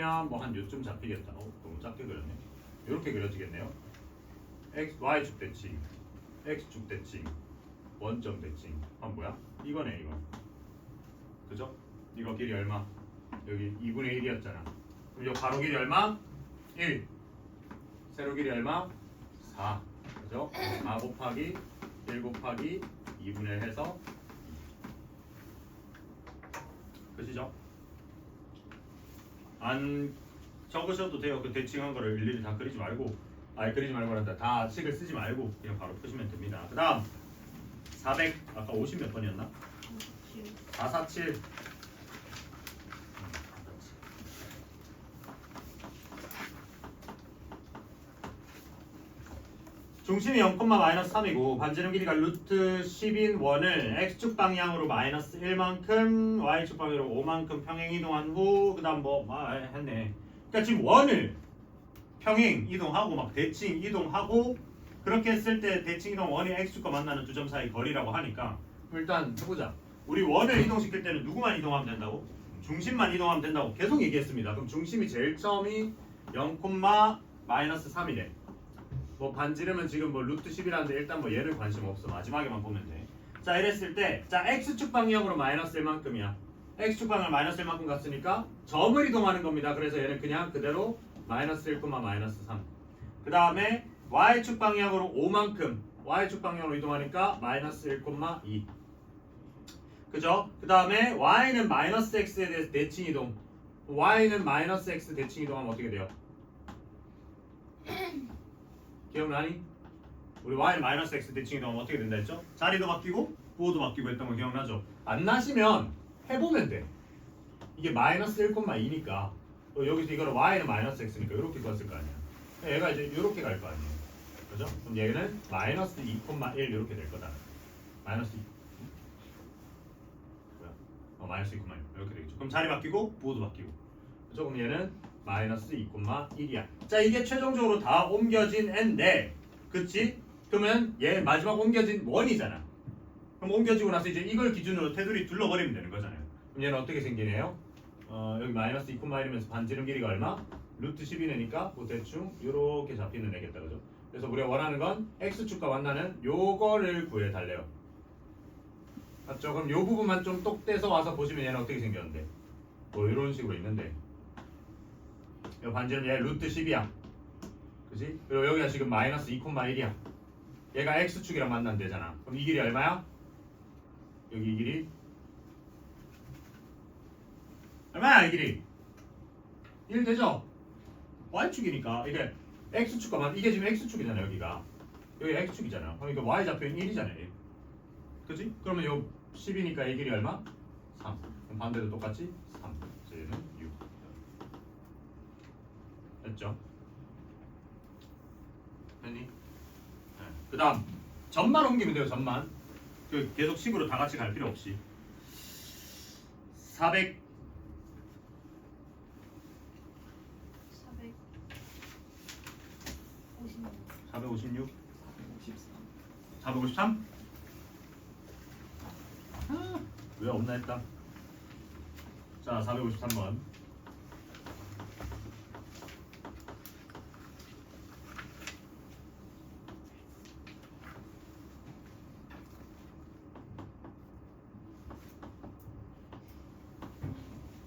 치면 뭐 한 요쯤 잡히겠다. 너무 작게 그렸네. 이렇게 그려지겠네요. y축 대칭, x축 대칭, 원점 대칭. 뭐야? 이거네 이거. 그죠? 이거 길이 얼마? 여기 2분의 1이었잖아. 그럼 이 가로 길이 얼마? 1. 세로 길이 얼마? 4. 그죠? 4 곱하기 1 곱하기 2분의 1 해서 2. 그시죠? 안 적으셔도 돼요. 그 대칭한 거를 일일이 다 그리지 말고, 그리지 말고 한다. 다 식을 쓰지 말고 그냥 바로 푸시면 됩니다. 그 다음 400 아까 50 몇 번이었나? 447. 중심이 0,-3이고 반지름 길이가 루트 10인 원을 x축 방향으로 마이너스 1만큼 y축 방향으로 5만큼 평행 이동한 후 그 다음 했네. 그러니까 지금 원을 평행 이동하고 막 대칭 이동하고 그렇게 했을 때 대칭 이동 원이 x축과 만나는 두 점 사이 거리라고 하니까 일단 해보자. 우리 원을 이동시킬 때는 누구만 이동하면 된다고? 중심만 이동하면 된다고 계속 얘기했습니다. 그럼 중심이 제일 처음이 0,-3이래. 뭐 반지름은 지금 뭐 루트 10이라는데 일단 뭐 얘를 관심 없어. 마지막에만 보면 돼. 자 이랬을 때 자 x축 방향으로 마이너스 1만큼이야. x축 방향 마이너스 1만큼 갔으니까 점을 이동하는 겁니다. 그래서 얘는 그냥 그대로 마이너스 1, 마이너스 3. 그 다음에 y축 방향으로 5만큼 y축 방향으로 이동하니까 마이너스 1, 2. 그죠? 그 다음에 y는 마이너스 x에 대해서 대칭 이동. y는 마이너스 x 대칭 이동하면 어떻게 돼요? 기억나니? 우리 y는 마이너스 x 대칭 이동하면 어떻게 된다 했죠? 자리도 바뀌고 부호도 바뀌고 했던 거 기억나죠? 안 나시면 해보면 돼. 이게 마이너스 1,2니까 여기서 이거를 y는 마이너스 x니까 이렇게 썼을 거 아니야. 얘가 이제 이렇게 갈 거 아니에요. 그죠? 그럼 얘는 마이너스 2,1 이렇게 될 거다. 마이너스 2. 뭐야? 마이너스 2,1 이렇게 되겠죠. 그럼 자리 바뀌고 부호도 바뀌고. 그죠? 그럼 얘는 마이너스 2,1이야. 자 이게 최종적으로 다 옮겨진 n인데 그치? 그러면 얘 마지막 옮겨진 원이잖아. 그럼 옮겨지고 나서 이제 이걸 기준으로 테두리 둘러버리면 되는 거잖아요. 그럼 얘는 어떻게 생기네요? 여기 마이너스 2,1이면서 반지름 길이가 얼마? 루트 10이니까 뭐 대충 이렇게 잡히는 애겠다. 그죠? 그래서 우리가 원하는 건 x축과 만나는 요거를 구해달래요. 맞죠? 그럼 요 부분만 좀 똑 떼서 와서 보시면 얘는 어떻게 생겼는데 뭐 이런 식으로 있는데 이 반지름 얘 루트 10이야. 그지? 그리고 여기가 지금 마이너스 2,1이야. 얘가 x축이랑 만나면 되잖아. 그럼 이 길이 얼마야? 여기 이 길이 얼마야 이 길이? 1 되죠? y축이니까 이게 x축과 만 이게 지금 x축이잖아. 여기가 여기 x축이잖아. 그러니까 y좌표는 1이잖아. 1. 그지? 그러면 요 10이니까 이 길이 얼마? 3. 그럼 반대도 똑같이 3. 얘는 6. 됐죠? 됐니? 네. 그 다음 점만 옮기면 돼요. 점만. 계속 식으로 다 같이 갈 필요 없이 400 456 453 왜 없나 했다. 자 453번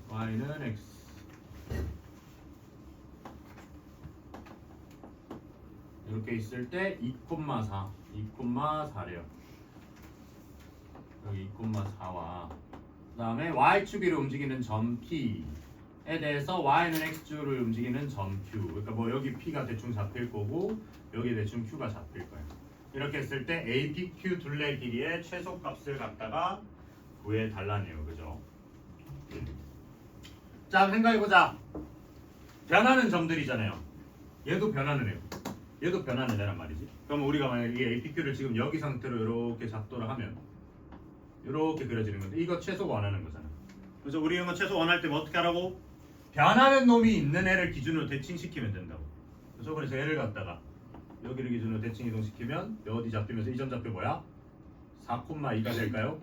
y는 x 이렇게 있을 때 2,4 2,4래요. 여기 2,4와 그 다음에 y축으로 움직이는 점 P에 대해서 y는 x축을 움직이는 점 Q. 그러니까 뭐 여기 P가 대충 잡힐 거고 여기 대충 Q가 잡힐 거예요. 이렇게 했을 때 A, P, Q 둘레 길이의 최소값을 갖다가 구해달라네요. 그죠? 자 생각해보자. 변하는 점들이잖아요. 얘도 변하는 애고 얘도 변하는 애란 말이지. 그럼 우리가 만약에 이 APQ를 지금 여기 상태로 이렇게 작도를 하면 이렇게 그려지는 건데 이거 최소 원하는 거잖아. 그래서 우리 이거 최소 원할 때 뭐 어떻게 하라고? 변하는 놈이 있는 애를 기준으로 대칭시키면 된다고. 그래서 얘를 갖다가 여기를 기준으로 대칭 이동시키면 어디 잡히면서 이 점 잡혀 뭐야? 4,2가 될까요?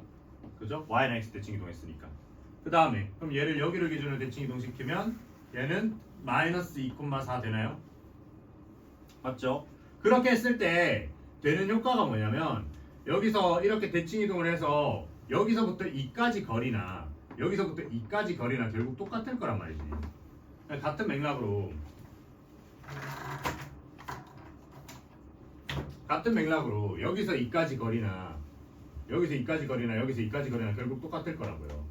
그죠? y는 x 대칭 이동했으니까. 그 다음에 그럼 얘를 여기를 기준으로 대칭 이동시키면 얘는 마이너스 2,4 되나요? 맞죠? 그렇게 했을 때 되는 효과가 뭐냐면 여기서 이렇게 대칭 이동을 해서 여기서부터 2까지 거리나 여기서부터 2까지 거리나 결국 똑같을 거란 말이지. 같은 맥락으로 여기서 2까지 거리나 여기서 2까지 거리나 여기서 2까지 거리나 결국 똑같을 거라고요.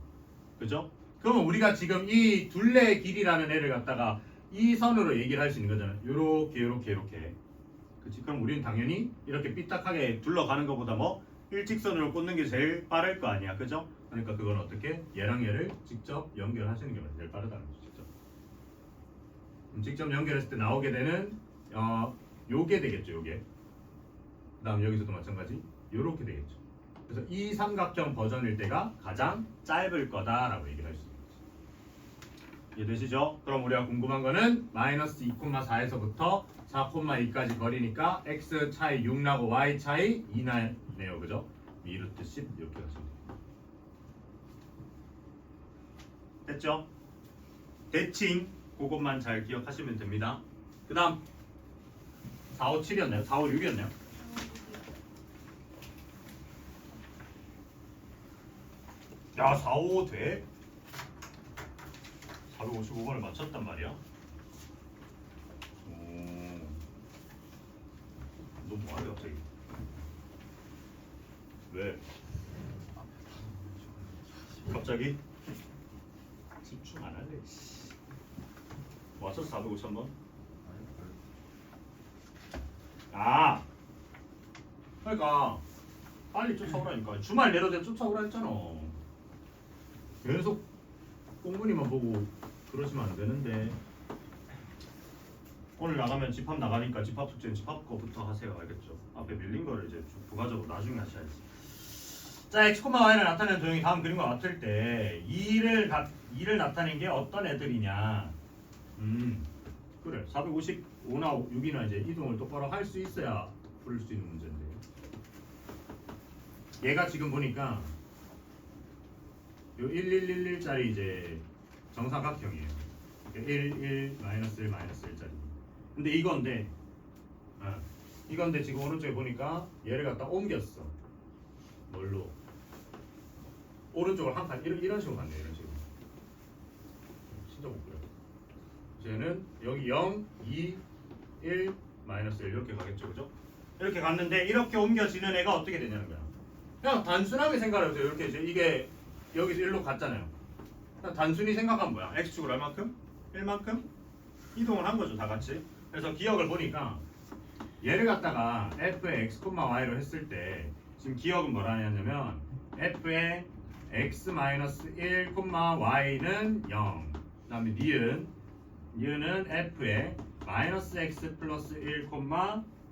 그죠? 그러면 우리가 지금 이 둘레의 길이라는 애를 갖다가 이 선으로 얘기를 할 수 있는 거잖아요. 요렇게. 그치? 그럼 우리는 당연히 이렇게 삐딱하게 둘러가는 것보다 뭐 일직선으로 꽂는 게 제일 빠를 거 아니야. 그죠? 그러니까 그건 어떻게? 얘랑 얘를 직접 연결하시는 게 제일 빠르다는 거죠. 직접 연결했을 때 나오게 되는 요게 되겠죠. 요게. 그 다음 여기서도 마찬가지 요렇게 되겠죠. 그래서 이 삼각형 버전일 때가 가장 짧을 거다라고 얘기를 할 수 있는 거죠. 이해되시죠? 그럼 우리가 궁금한 거는 마이너스 2,4에서부터 4,2까지 거리니까 x 차이 6 나고 y 차이 2 나네요. 그죠? 미루트 10 이렇게 가시면 돼요. 됐죠? 대칭 그것만 잘 기억하시면 됩니다. 그 다음 4, 5, 7이었나요? 4, 5, 6이었나요? 야, 4, 5 돼? 455번을 맞췄단 말이야? 너 뭐하래 갑자기? 왜? 갑자기? 집중 안 할래? 맞췄어 453번? 아, 그러니까 빨리 쫓아오라니까. 주말 내려도 쫓아오라 했잖아. 계속 꽁무니만 보고 그러시면 안 되는데. 오늘 나가면 집합 나가니까 집합 숙제는 집합 거부터 하세요. 알겠죠? 앞에 밀린 거를 이제 부가적으로 나중에 하셔야지. 자, x, y를 나타내는 도형이 다음 그림과 같을 때 2를 나타낸 게 어떤 애들이냐? 그래. 455나 6이나 이제 이동을 똑바로 할 수 있어야 풀 수 있는 문제인데. 얘가 지금 보니까 요 1111짜리 이제 정사각형이에요. 1, 1, 마이너스 1, 마이너스 1짜리. 근데 이건데 지금 오른쪽에 보니까 얘를 갖다 옮겼어. 뭘로? 오른쪽을 한 칸 이런 식으로 갔네. 이런 식으로. 진짜 못 그려. 쟤는 여기 0, 2, 1, 마이너스 1 이렇게 가겠죠, 그죠? 이렇게 갔는데 이렇게 옮겨지는 애가 어떻게 되냐는 거야. 그냥 단순하게 생각해보세요. 이렇게 이제 이게 여기서 1로 갔잖아요. 그냥 단순히 생각하면 뭐야? x축으로 얼만큼? 1만큼 이동을 한 거죠, 다 같이. 그래서 기억을 보니까 얘를 갖다가 f의 x, y로 했을 때 지금 기억은 뭐라 하냐면 f의 x-1, y는 0. 그 다음에 니은 f의 마이너스 x 플러스 1,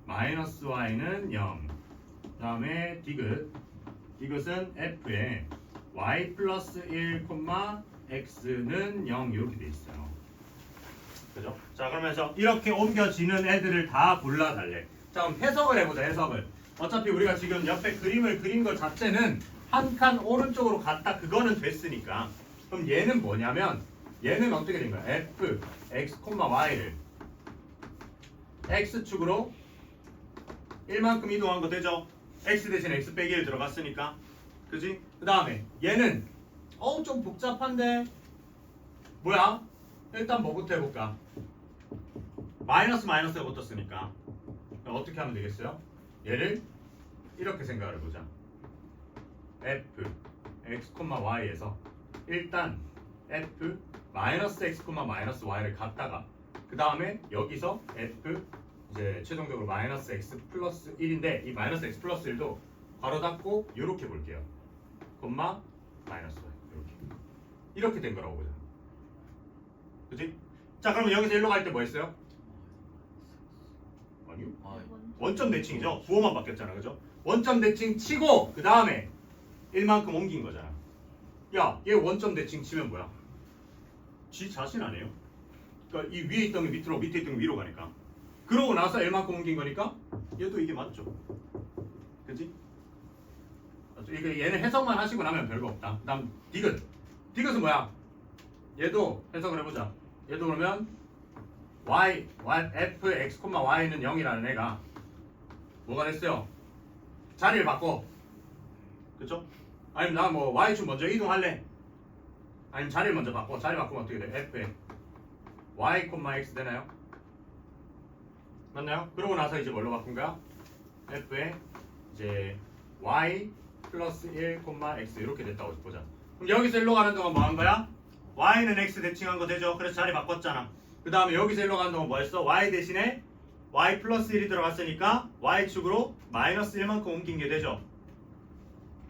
마이너스 y는 0. 그 다음에 디귿은 f의 y 플러스 1, x는 0 이렇게 돼 있어요. 그죠? 자, 그러면서 이렇게 옮겨지는 애들을 다 골라달래. 자, 그럼 해석을 해보자. 해석을. 어차피 우리가 지금 옆에 그림을 그린 것 자체는 한 칸 오른쪽으로 갔다 그거는 됐으니까. 그럼 얘는 뭐냐면 얘는 어떻게 된 거야? f, x, y를 x축으로 1만큼 이동한 거 되죠? x 대신 x 빼기 1 들어갔으니까. 그지? 그 다음에 얘는 좀 복잡한데 뭐야? 일단 뭐부터 해볼까? 마이너스가 붙었으니까 어떻게 하면 되겠어요? 얘를 이렇게 생각을 해보자. f, x, y에서 일단 f, 마이너스 x, 마이너스 y를 갖다가 그 다음에 여기서 f 이제 최종적으로 마이너스 x 플러스 1인데 이 마이너스 x 플러스 1도 괄호 닫고 이렇게 볼게요. 콤마 마이너스 y 이렇게 된 거라고 보자. 그치? 자, 그러면 여기서 일로 갈 때 뭐 했어요? 아니요. 원점 대칭이죠. 부호만 바뀌었잖아. 그죠? 원점 대칭 치고 그 다음에 1만큼 옮긴 거잖아. 야, 얘 원점 대칭 치면 뭐야? 지 자신 아니에요? 그러니까 이 위에 있던 게 밑으로, 밑에 있던 게 위로 가니까. 그러고 나서 1만큼 옮긴 거니까 얘도 이게 맞죠. 그치? 이게 얘는 해석만 하시고 나면 별거 없다. 그 다음 디귿은 뭐야? 얘도 해석을 해보자. 예를 들면 f x, y는 0이라는 애가 뭐가 됐어요? 자리를 바꿔. 그쵸? 아니면 나 뭐 y축 먼저 이동할래? 아니면 자리를 먼저 바꿔. 자리 바꾸면 어떻게 돼? f에 y, x 되나요? 맞나요? 그러고 나서 이제 뭘로 바꾼 거야? f에 이제 y 플러스 1, x 이렇게 됐다고 보자. 그럼 여기서 일로 가는 동안 뭐 한 거야? y는 x 대칭한 거 되죠? 그래서 자리 바꿨잖아. 그 다음에 여기서 일로 가는 동안 뭐 했어? y 대신에 y 플러스 1이 들어갔으니까 y축으로 마이너스 1만큼 옮긴 게 되죠?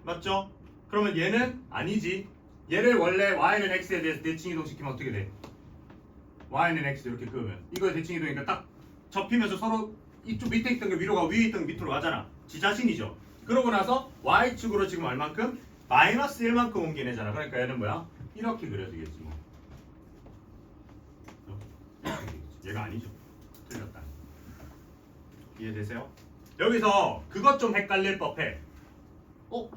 맞죠? 그러면 얘는 아니지. 얘를 원래 y는 x에 대해서 대칭 이동시키면 어떻게 돼? y는 x 이렇게 끄면 이거 대칭 이동이니까 딱 접히면서 서로 이쪽 밑에 있던 게 위로 가고 위에 있던 게 밑으로 가잖아. 지 자신이죠. 그러고 나서 y축으로 지금 얼만큼? 마이너스 1만큼 옮긴 애잖아. 그러니까 얘는 뭐야? 이렇게 그려지겠지 뭐. 얘가 아니죠. 틀렸다. 이해되세요? 여기서 그것 좀 헷갈릴 법해.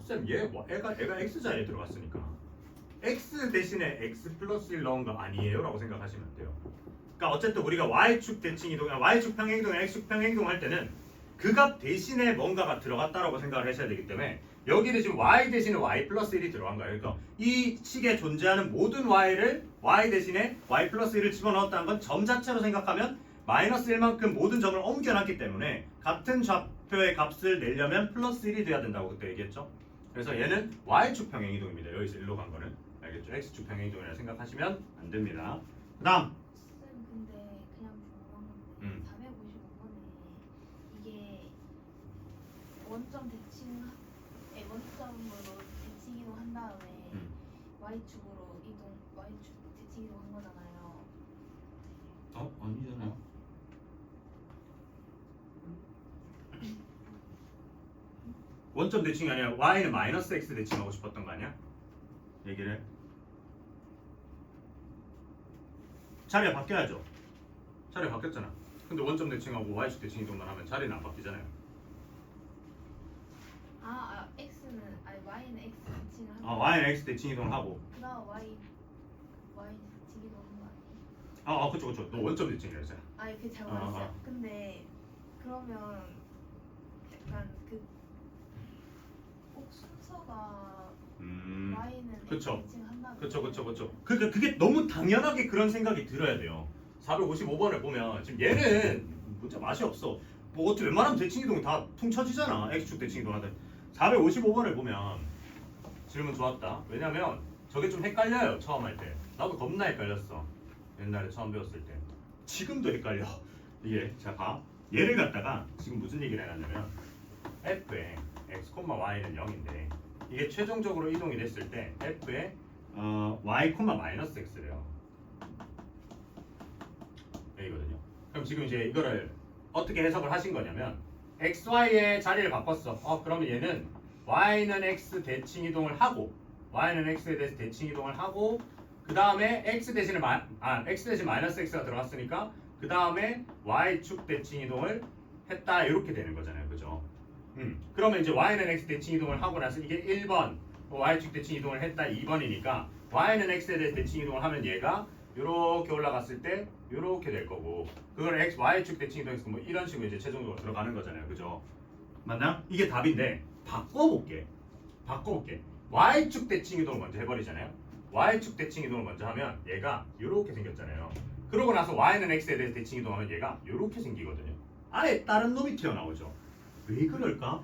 쌤, 애가 x자리에 들어갔으니까 x 대신에 x 플러스 1 넣은 거 아니에요? 라고 생각하시면 돼요. 그러니까 어쨌든 우리가 y축 대칭 이동이나 y축 평행 이동, x축 평행 이동 할 때는 그 값 대신에 뭔가가 들어갔다라고 생각을 하셔야 되기 때문에 여기는 지금 y 대신에 y 플러스 1이 들어간 거예요. 그러니까 이 식에 존재하는 모든 y를 y 대신에 y 플러스 1을 집어넣었다는 건 점 자체로 생각하면 마이너스 1만큼 모든 점을 옮겨놨기 때문에 같은 좌표의 값을 내려면 플러스 1이 돼야 된다고 그때 얘기했죠. 그래서 얘는 y축 평행 이동입니다. 여기서 일로 간 거는. 알겠죠? x축 평행 이동이라 생각하시면 안 됩니다. 그 다음 쌤 근데 그냥 궁금한 건데 455번에 이게 원점 대칭 원점으로 대칭 이동한 다음에 y축으로 이동 y축 대칭 이동한 거잖아요. 아니잖아요. 원점 대칭이 아니라 y는 마이너스 x 대칭하고 싶었던 거 아니야? 얘기를 해. 자리가 바뀌어야죠. 자리가 바뀌었잖아. 근데 원점 대칭하고 y축 대칭 이동만 하면 자리는 안 바뀌잖아요. x는 y는 x 대칭을 한 y는 x 대칭 이동을 하고 그다음 y 대칭 이동한 거 아니에요? 그쵸. 너 원점 대칭이라 했잖아. 그게 잘 모르겠어요. 근데 그러면 약간 꼭 순서가 y는 그쵸. x 대칭한다는 그쵸. 그러니까 그게 너무 당연하게 그런 생각이 들어야 돼요. 455번을 보면 지금 얘는 문제 맛이 없어. 뭐 어떻게 웬만하면 대칭 이동이 다 퉁쳐지잖아. x축 대칭 이동하든. 455번을 보면 질문 좋았다. 왜냐면 저게 좀 헷갈려요. 처음 할 때. 나도 겁나 헷갈렸어. 옛날에 처음 배웠을 때. 지금도 헷갈려. 이게 자 봐. 얘를 갖다가 지금 무슨 얘기를 해놨냐면 f에 x, y는 0인데 이게 최종적으로 이동이 됐을 때 f에 y, 마이너스 x래요. 여기거든요. 그럼 지금 이제 이거를 어떻게 해석을 하신 거냐면 x, y의 자리를 바꿨어. 그러면 얘는 y는 x 대칭 이동을 하고 y는 x에 대해서 대칭 이동을 하고 그 다음에 x 대신에 x 대신 마이너스 x가 들어갔으니까 그 다음에 y축 대칭 이동을 했다 이렇게 되는 거잖아요. 그죠? 그러면 이제 y는 x 대칭 이동을 하고 나서 이게 1번 y축 대칭 이동을 했다 2번이니까 y는 x에 대해서 대칭 이동을 하면 얘가 이렇게 올라갔을 때 이렇게 될 거고 그걸 y축 대칭 이동해서 뭐 이런 식으로 이제 최종적으로 들어가는 거잖아요. 그죠? 맞나? 이게 답인데 바꿔볼게. y축 대칭 이동을 먼저 해버리잖아요. y축 대칭 이동을 먼저 하면 얘가 이렇게 생겼잖아요. 그러고 나서 y는 x에 대해서 대칭 이동하면 얘가 이렇게 생기거든요. 아예 다른 놈이 튀어나오죠. 왜 그럴까?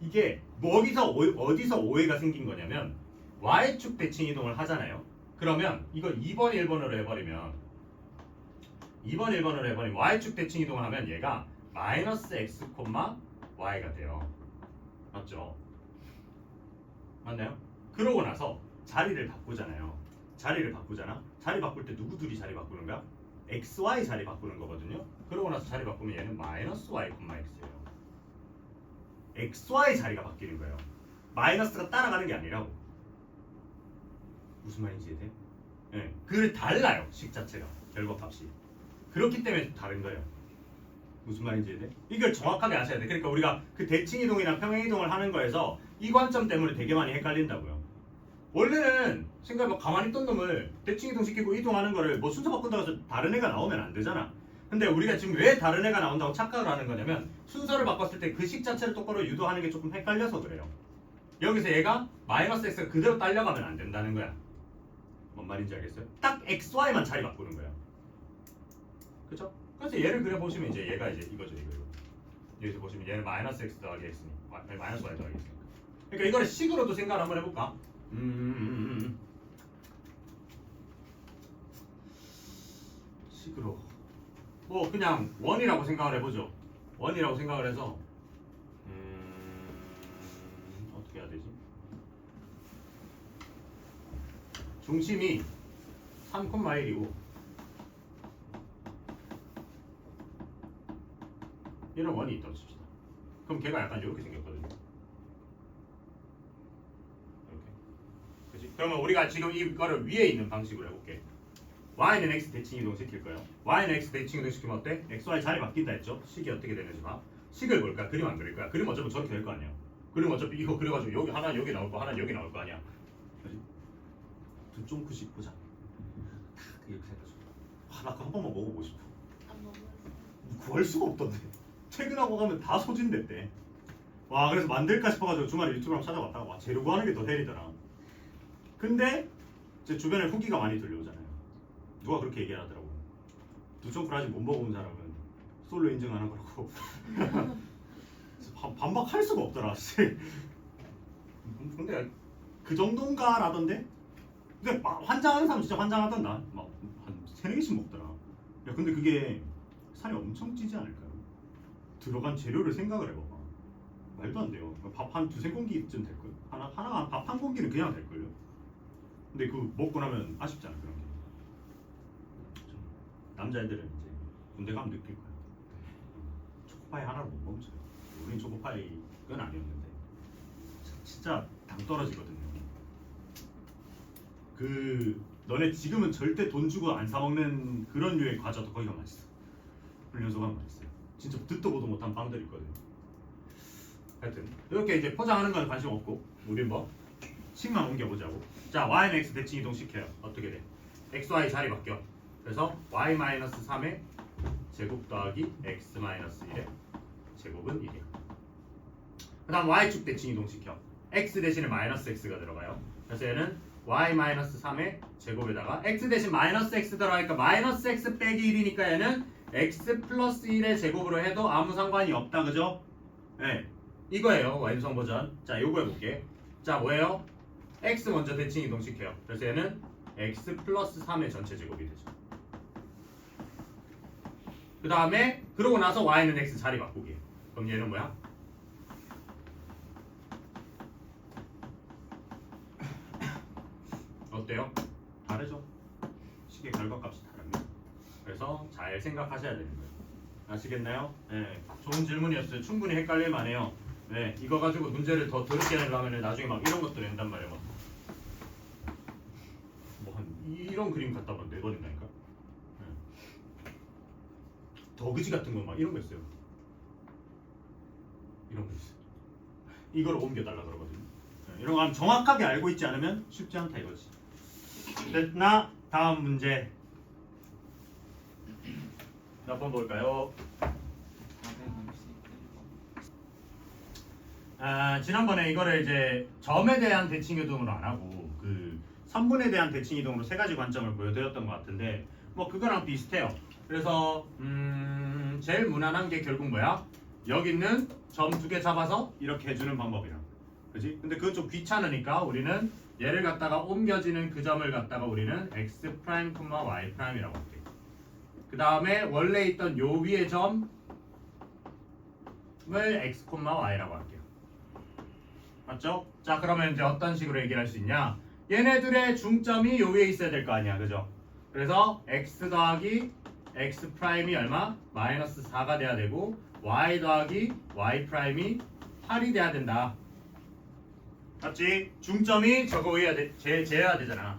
이게 어디서 오해가 생긴 거냐면 y축 대칭 이동을 하잖아요. 그러면 이걸 2번 1번으로 해버리면 y축 대칭 이동을 하면 얘가 마이너스 x, y가 돼요. 맞죠? 맞나요? 그러고 나서 자리를 바꾸잖아요. 자리 바꿀 때 누구들이 자리 바꾸는 거야? x, y 자리 바꾸는 거거든요. 그러고 나서 자리 바꾸면 얘는 마이너스 y, x예요. x, y 자리가 바뀌는 거예요. 마이너스가 따라가는 게 아니라고. 무슨 말인지 이해돼? 네, 그 달라요. 식 자체가 결과값이. 그렇기 때문에 다른 거예요. 무슨 말인지 이해돼? 이걸 정확하게 아셔야 돼. 그러니까 우리가 그 대칭 이동이나 평행 이동을 하는 거에서 이 관점 때문에 되게 많이 헷갈린다고요. 원래는 생각해봐 가만히 있던 놈을 대칭 이동시키고 이동하는 거를 뭐 순서 바꾼다고 해서 다른 애가 나오면 안 되잖아. 근데 우리가 지금 왜 다른 애가 나온다고 착각을 하는 거냐면 순서를 바꿨을 때 그 식 자체를 똑바로 유도하는 게 조금 헷갈려서 그래요. 여기서 얘가 마이너스 x가 그대로 딸려가면 안 된다는 거야. 뭔 말인지 알겠어요? 딱 xy만 자리 바꾸는 거야. 그쵸? 그래서 얘를 그려보시면 이제 얘가 이제 이거죠 이거. 여기서 보시면 얘는 마이너스 x 더하기 x니 마이너스 y 더하기 x니까. 그러니까 이거를 식으로도 생각을 한번 해볼까? 식으로 뭐 그냥 원이라고 생각을 해보죠. 원이라고 생각을 해서 어떻게 해야 되지? 중심이 3,1이고 얘는 원이 있다고 칩시다. 그럼 걔가 약간 이렇게 생겼거든요. 이렇게. 그치? 그러면 우리가 지금 이거를 위에 있는 방식으로 해볼게. y는 x 대칭 이동 시킬 거예요. y는 x 대칭 이동 시키면 어때? xy 자리 바뀐다 했죠? 식이 어떻게 되는지 봐. 식을 볼까? 그림 안 그릴 거야. 그림 어차피 저렇게 될 거 아니야. 그림 어차피 이거 그려가지고 여기 하나 여기 나올 거 하나 여기 나올 거 아니야. 그지? 좀 크씩 보자. 딱 이렇게 해가지고. 나 그거 한 번만 먹어보고 싶어. 안 먹어요. 구할 수가 없던데. 퇴근하고 가면 다 소진됐대. 와 그래서 만들까 싶어가지고 주말에 유튜브 한번 찾아봤다가 와 재료 구하는 게 더 헬이더라. 근데 제 주변에 후기가 많이 들려오잖아요. 누가 그렇게 얘기를 하더라고. 두점프 아직 못 먹어본 사람은 솔로 인증하는 거라고. 반박할 수가 없더라. 근데 그 정도인가 라던데. 근데 막 환장하는 사람 진짜 환장하던다. 막 한 3-4개씩 먹더라. 야 근데 그게 살이 엄청 찌지 않을까요? 들어간 재료를 생각을 해봐봐. 말도 안 돼요. 밥 한 2-3공기쯤 될걸? 하나가 밥 한 공기는 그냥 될걸요? 근데 그 먹고 나면 아쉽잖아 그런 게. 남자애들은 이제 군대 가면 느낄 거야. 초코파이 하나를 못 멈춰요. 우린 초코파이 그건 아니었는데 진짜 당 떨어지거든요. 그 너네 지금은 절대 돈 주고 안 사 먹는 그런 류의 과자도 거기가 맛있어. 훈련소가 맛있어요. 진짜 듣도 보도 못한 빵들 있거든요. 하여튼 이렇게 이제 포장하는 건 관심 없고 우린 뭐 식만 옮겨보자고. 자 y는 x 대칭 이동 시켜요. 어떻게 돼? xy 자리 바뀌어. 그래서 y-3의 제곱 더하기 x-1의 제곱은 1이야. 그 다음 y축 대칭 이동 시켜. x 대신에 마이너스 x가 들어가요. 그래서 얘는 y-3의 제곱에다가 x 대신 마이너스 x 들어가니까 마이너스 x 빼기 1이니까 얘는 x 플러스 1의 제곱으로 해도 아무 상관이 없다. 그죠? 네. 이거예요. 완성 버전. 자 요거 해볼게. 자 뭐예요? x 먼저 대칭 이동 시켜요. 그래서 얘는 x 플러스 3의 전체 제곱이 되죠. 그 다음에 그러고 나서 y는 x 자리 바꾸기. 그럼 얘는 뭐야? 어때요? 다르죠? 식의 결과값이 다릅니다. 그래서 잘 생각하셔야 되는 거예요. 아시겠나요? 네, 좋은 질문이었어요. 충분히 헷갈릴 만해요. 네, 이거 가지고 문제를 더 더럽게 내려면 나중에 막 이런 것도 낸단 말이에요. 뭐 한 이런 그림 갖다 봐 4번인가니까. 더그지 같은 거 막 이런 거 있어요. 이런 거 있어요. 이걸 옮겨달라 그러거든요. 이런 거 정확하게 알고 있지 않으면 쉽지 않다 이거지. 됐나? 다음 문제 몇 번 볼까요? 지난번에 이거를 이제 점에 대한 대칭 이동으로 안 하고 그 선분에 대한 대칭 이동으로 3가지 관점을 보여드렸던 것 같은데 뭐 그거랑 비슷해요. 그래서 제일 무난한 게 결국 뭐야? 여기 있는 점 2개 잡아서 이렇게 해주는 방법이야. 그지? 근데 그건 좀 귀찮으니까 우리는 얘를 갖다가 옮겨지는 그 점을 갖다가 우리는 x 프라임, y 프라임이라고 할게. 그 다음에 원래 있던 요 위의 점을 x, y라고 할게요. 맞죠? 자 그러면 이제 어떤 식으로 얘기할 수 있냐? 얘네들의 중점이 요 위에 있어야 될 거 아니야, 그죠? 그래서 x 더하기 x 프라임이 얼마? 마이너스 4가 돼야 되고 y 더하기 y 프라임이 8이 돼야 된다. 맞지? 중점이 저거 해야 돼, 재야 되잖아.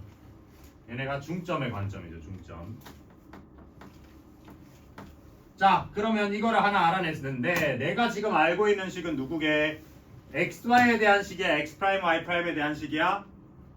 얘네가 중점의 관점이죠, 중점. 자, 그러면 이거를 하나 알아냈는데 내가 지금 알고 있는 식은 누구게? xy에 대한 식이야, x 프라임, y 프라임에 대한 식이야?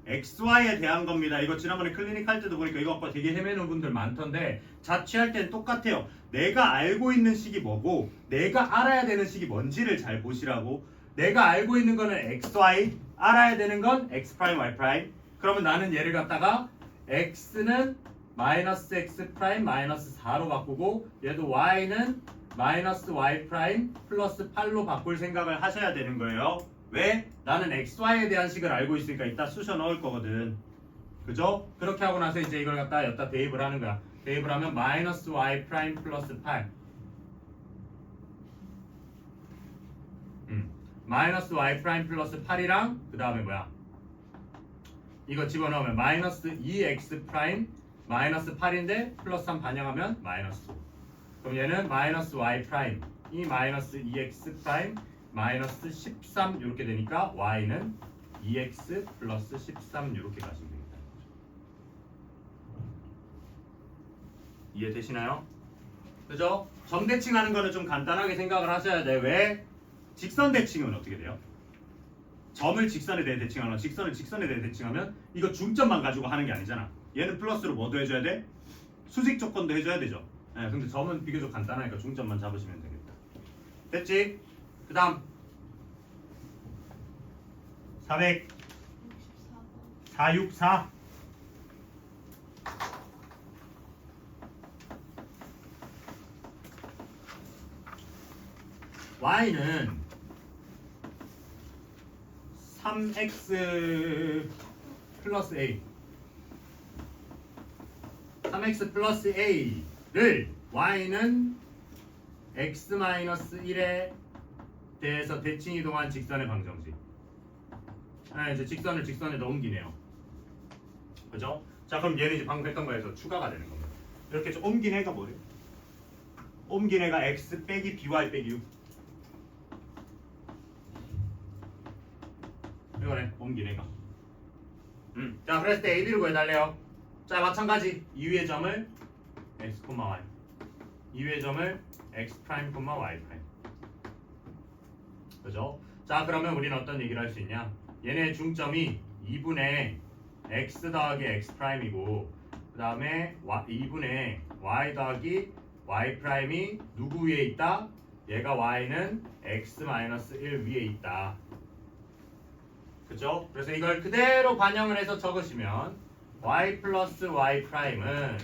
xy에 대한 겁니다. 이거 지난번에 클리닉 할 때도 보니까 이거 갖고 되게 헤매는 분들 많던데 자취할 땐 똑같아요. 내가 알고 있는 식이 뭐고 내가 알아야 되는 식이 뭔지를 잘 보시라고. 내가 알고 있는 거는 xy, 알아야 되는 건 x 프라임 y 프라임. 그러면 나는 얘를 갖다가 x는 마이너스 x 프라임 마이너스 4로 바꾸고 얘도 y는 마이너스 y 프라임 플러스 8로 바꿀 생각을 하셔야 되는 거예요. 왜? 나는 xy에 대한 식을 알고 있으니까 이따 쑤셔 넣을 거거든. 그죠? 그렇게 하고 나서 이제 이걸 갖다 여기다 대입을 하는 거야. 대입을 하면 마이너스 y 프라임 플러스 8 마이너스 y 프라임 플러스 8이랑 그 다음에 뭐야? 이거 집어넣으면 마이너스 2x 프라임 마이너스 8인데 플러스 3 반영하면 마이너스 5. 그럼 얘는 마이너스 y 프라임 이 마이너스 2x 프라임 마이너스 13 이렇게 되니까 y는 2x 플러스 13 이렇게 가시면 되겠다. 이해되시나요? 그죠? 점대칭하는 거는 좀 간단하게 생각을 하셔야 돼. 왜? 직선 대칭은 어떻게 돼요? 점을 직선에 대해 대칭하거나 직선을 직선에 대해 대칭하면 이거 중점만 가지고 하는 게 아니잖아. 얘는 플러스로 뭐도 해줘야 돼? 수직 조건도 해줘야 되죠. 네, 근데 점은 비교적 간단하니까 중점만 잡으시면 되겠다. 됐지? 그 다음 400 464 y는 3x 플러스 a 3x 플러스 a를 y는 x 마이너스 1에 대해서 대칭 이동한 직선의 방정식. 이제 직선을 직선에다 옮기네요. 그죠? 자 그럼 얘는 이제 방금 했던 거에서 추가가 되는 겁니다. 이렇게 좀 옮긴 애가 뭐래요? 옮긴 애가 x 빼기 by 빼기 6 이거네 옮긴 애가. 자 그랬을 때 a, b를 구해달래요. 자 마찬가지 2위의 점을 x, y 2위의 점을 x 프라임, y 프라임. 그죠? 자 그러면 우리는 어떤 얘기를 할 수 있냐? 얘네 중점이 2분의 x 더하기 x 프라임이고 그 다음에 2분의 y 더하기 y 프라임이 누구 위에 있다? 얘가 y는 x 마이너스 1 위에 있다. 그죠? 그래서 이걸 그대로 반영을 해서 적으시면 y 플러스 y 프라임은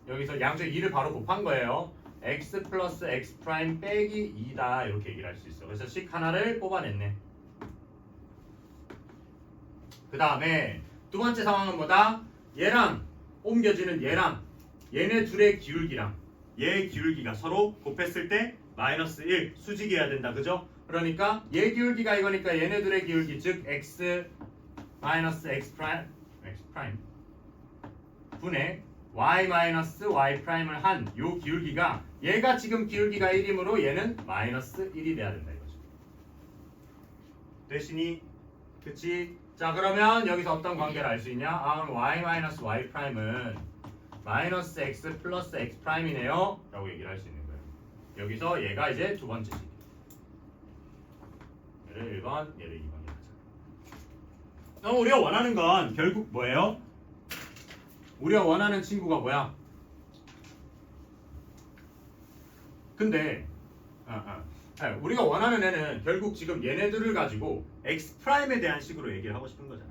여기서 양쪽 2를 바로 곱한 거예요. x 플러스 x 프라임 빼기 2다 이렇게 얘기를 할 수 있어. 그래서 식 하나를 뽑아냈네. 그 다음에 두 번째 상황은 뭐다? 얘랑 옮겨지는 얘랑 얘네 둘의 기울기랑 얘의 기울기가 서로 곱했을 때 마이너스 1 수직이어야 된다. 그죠? 그러니까 얘 기울기가 이거니까 얘네들의 기울기 즉 x 마이너스 x 프라임 분의 y 마이너스 y 프라임을 한 요 기울기가 얘가 지금 기울기가 1이므로 얘는 마이너스 1이 돼야 된다 이거죠. 되시니? 그치? 자 그러면 여기서 어떤 관계를 알 수 있냐? 아 그럼 y 마이너스 y 프라임은 마이너스 x 플러스 x 프라임이네요 라고 얘기를 할 수 있는 거예요. 여기서 얘가 이제 두 번째 식. 얘를 1번, 얘를 2번이 하자. 그럼 우리가 원하는 건 결국 뭐예요? 우리가 원하는 친구가 뭐야? 근데 우리가 원하는 애는 결국 지금 얘네들을 가지고 x 프라임에 대한 식으로 얘기를 하고 싶은 거잖아.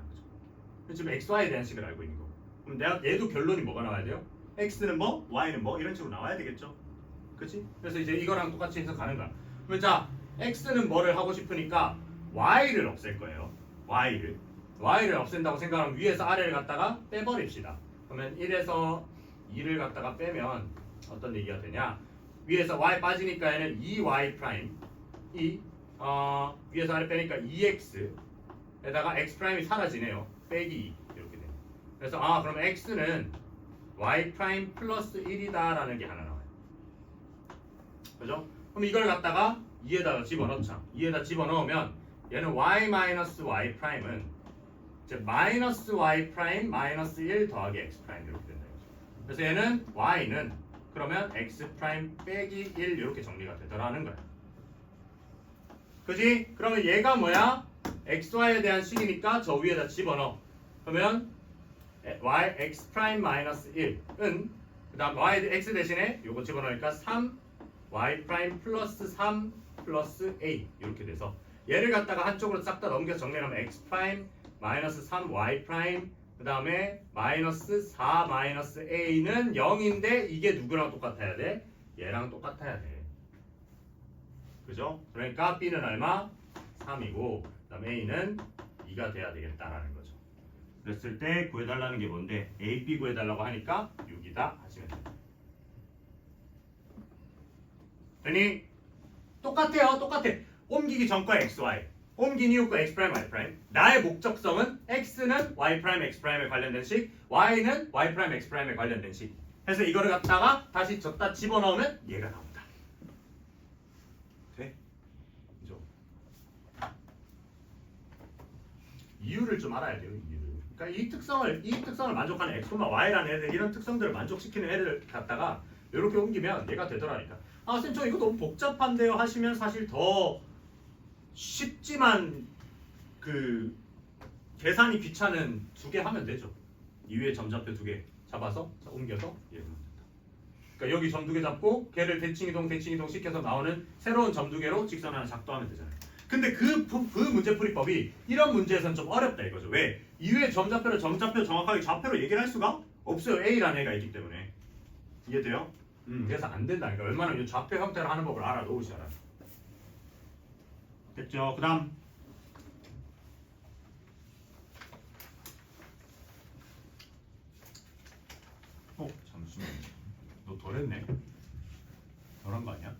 그죠? 지금 xy에 대한 식을 알고 있는 거고. 그럼 내가 얘도 결론이 뭐가 나와야 돼요? x는 뭐, y는 뭐 이런 식으로 나와야 되겠죠. 그렇지? 그래서 이제 이거랑 똑같이 해서 가는 거야. 그럼 자 x는 뭐를 하고 싶으니까 y를 없앨 거예요. y를 없앤다고 생각하면 위에서 아래를 갖다가 빼버립시다. 그러면 1에서 2를 갖다가 빼면 어떤 얘기가 되냐? 위에서 y 빠지니까 얘는 2y 프라임 위에서 아래 빼니까 2x에다가 x 프라임이 사라지네요. 빼기 2 이렇게 돼요. 그래서 그럼 x는 y 프라임 플러스 1이다라는 게 하나 나와요. 그죠? 그럼 이걸 갖다가 2에다가 집어넣자. 2에다 집어넣으면 얘는 y 마이너스 y 프라임은 이제 마이너스 y 프라임 마이너스 1 더하기 x 프라임 이렇게 된다. 그래서 얘는 y는 그러면 x 프라임 빼기 1 이렇게 정리가 되더라는 거야. 그지? 그러면 얘가 뭐야? xy에 대한 식이니까 저 위에다 집어넣어. 그러면 y x 프라임 마이너스 1은 그 다음 y x 대신에 요거 집어넣으니까 3 y 프라임 플러스 3 플러스 a 이렇게 돼서 얘를 갖다가 한쪽으로 싹 다 넘겨 정리하면 x 프라임 마이너스 3 y 프라임 그 다음에 마이너스 4 마이너스 a는 0인데 이게 누구랑 똑같아야 돼? 얘랑 똑같아야 돼. 그죠? 그러니까 b는 얼마? 3이고 그 다음에 a는 2가 돼야 되겠다라는 거죠. 그랬을 때 구해달라는 게 뭔데? a, b 구해달라고 하니까 6이다 하시면 돼요. 되니? 똑같아요. 똑같아. 옮기기 전과 xy 옮긴 이후 거 x 프라임 y 프라임. 나의 목적성은 x는 y 프라임 x 프라임에 관련된 식, y는 y 프라임 x 프라임에 관련된 식. 해서 이거를 갖다가 다시 줬다 집어넣으면 얘가 나온다. 돼? 그죠? 이유를 좀 알아야 돼요. 이유를. 그러니까 이 특성을 만족하는 x, y라는 애들 이런 특성들을 만족시키는 애를 갖다가 이렇게 옮기면 얘가 되더라니까. 아, 쌤 저 이거 너무 복잡한데요 하시면 사실 더 쉽지만 그 계산이 귀찮은 2개 하면 되죠. 이 위에 점좌표 2개 잡아서 옮겨서 얘를 만든다. 그러니까 여기 점 2개 잡고 걔를 대칭이동 시켜서 나오는 새로운 점 2개로 직선 하나 작도하면 되잖아요. 근데 그 문제풀이법이 이런 문제에서는 좀 어렵다 이거죠. 왜? 이 위에 점좌표를 점좌표 정확하게 좌표로 얘기를 할 수가 없어요. A라는 애가 있기 때문에. 이해돼요? 그래서 안 된다니까. 웬만하면 이 좌표 형태로 하는 법을 알아놓으셔라. 됐죠? 그 다음 잠시만 너 덜했네. 덜한 거 아니야?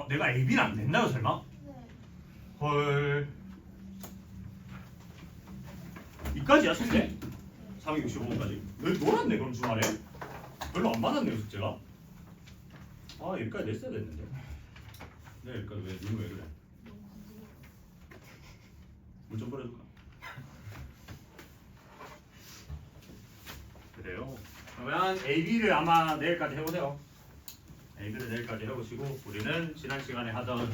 내가 AB는 안 됐나요 설마? 네. 헐 이까지야 숙제? 365분까지 왜 놀았네 그럼 주말에? 별로 안 받았네요 숙제가. 여기까지 냈어야 됐는데. 네, 여기까지 왜 그래? 물 좀 뿌려줄까? 그래요. 그러면 AB를 아마 내일까지 해보세요. AB를 내일까지 해보시고 우리는 지난 시간에 하던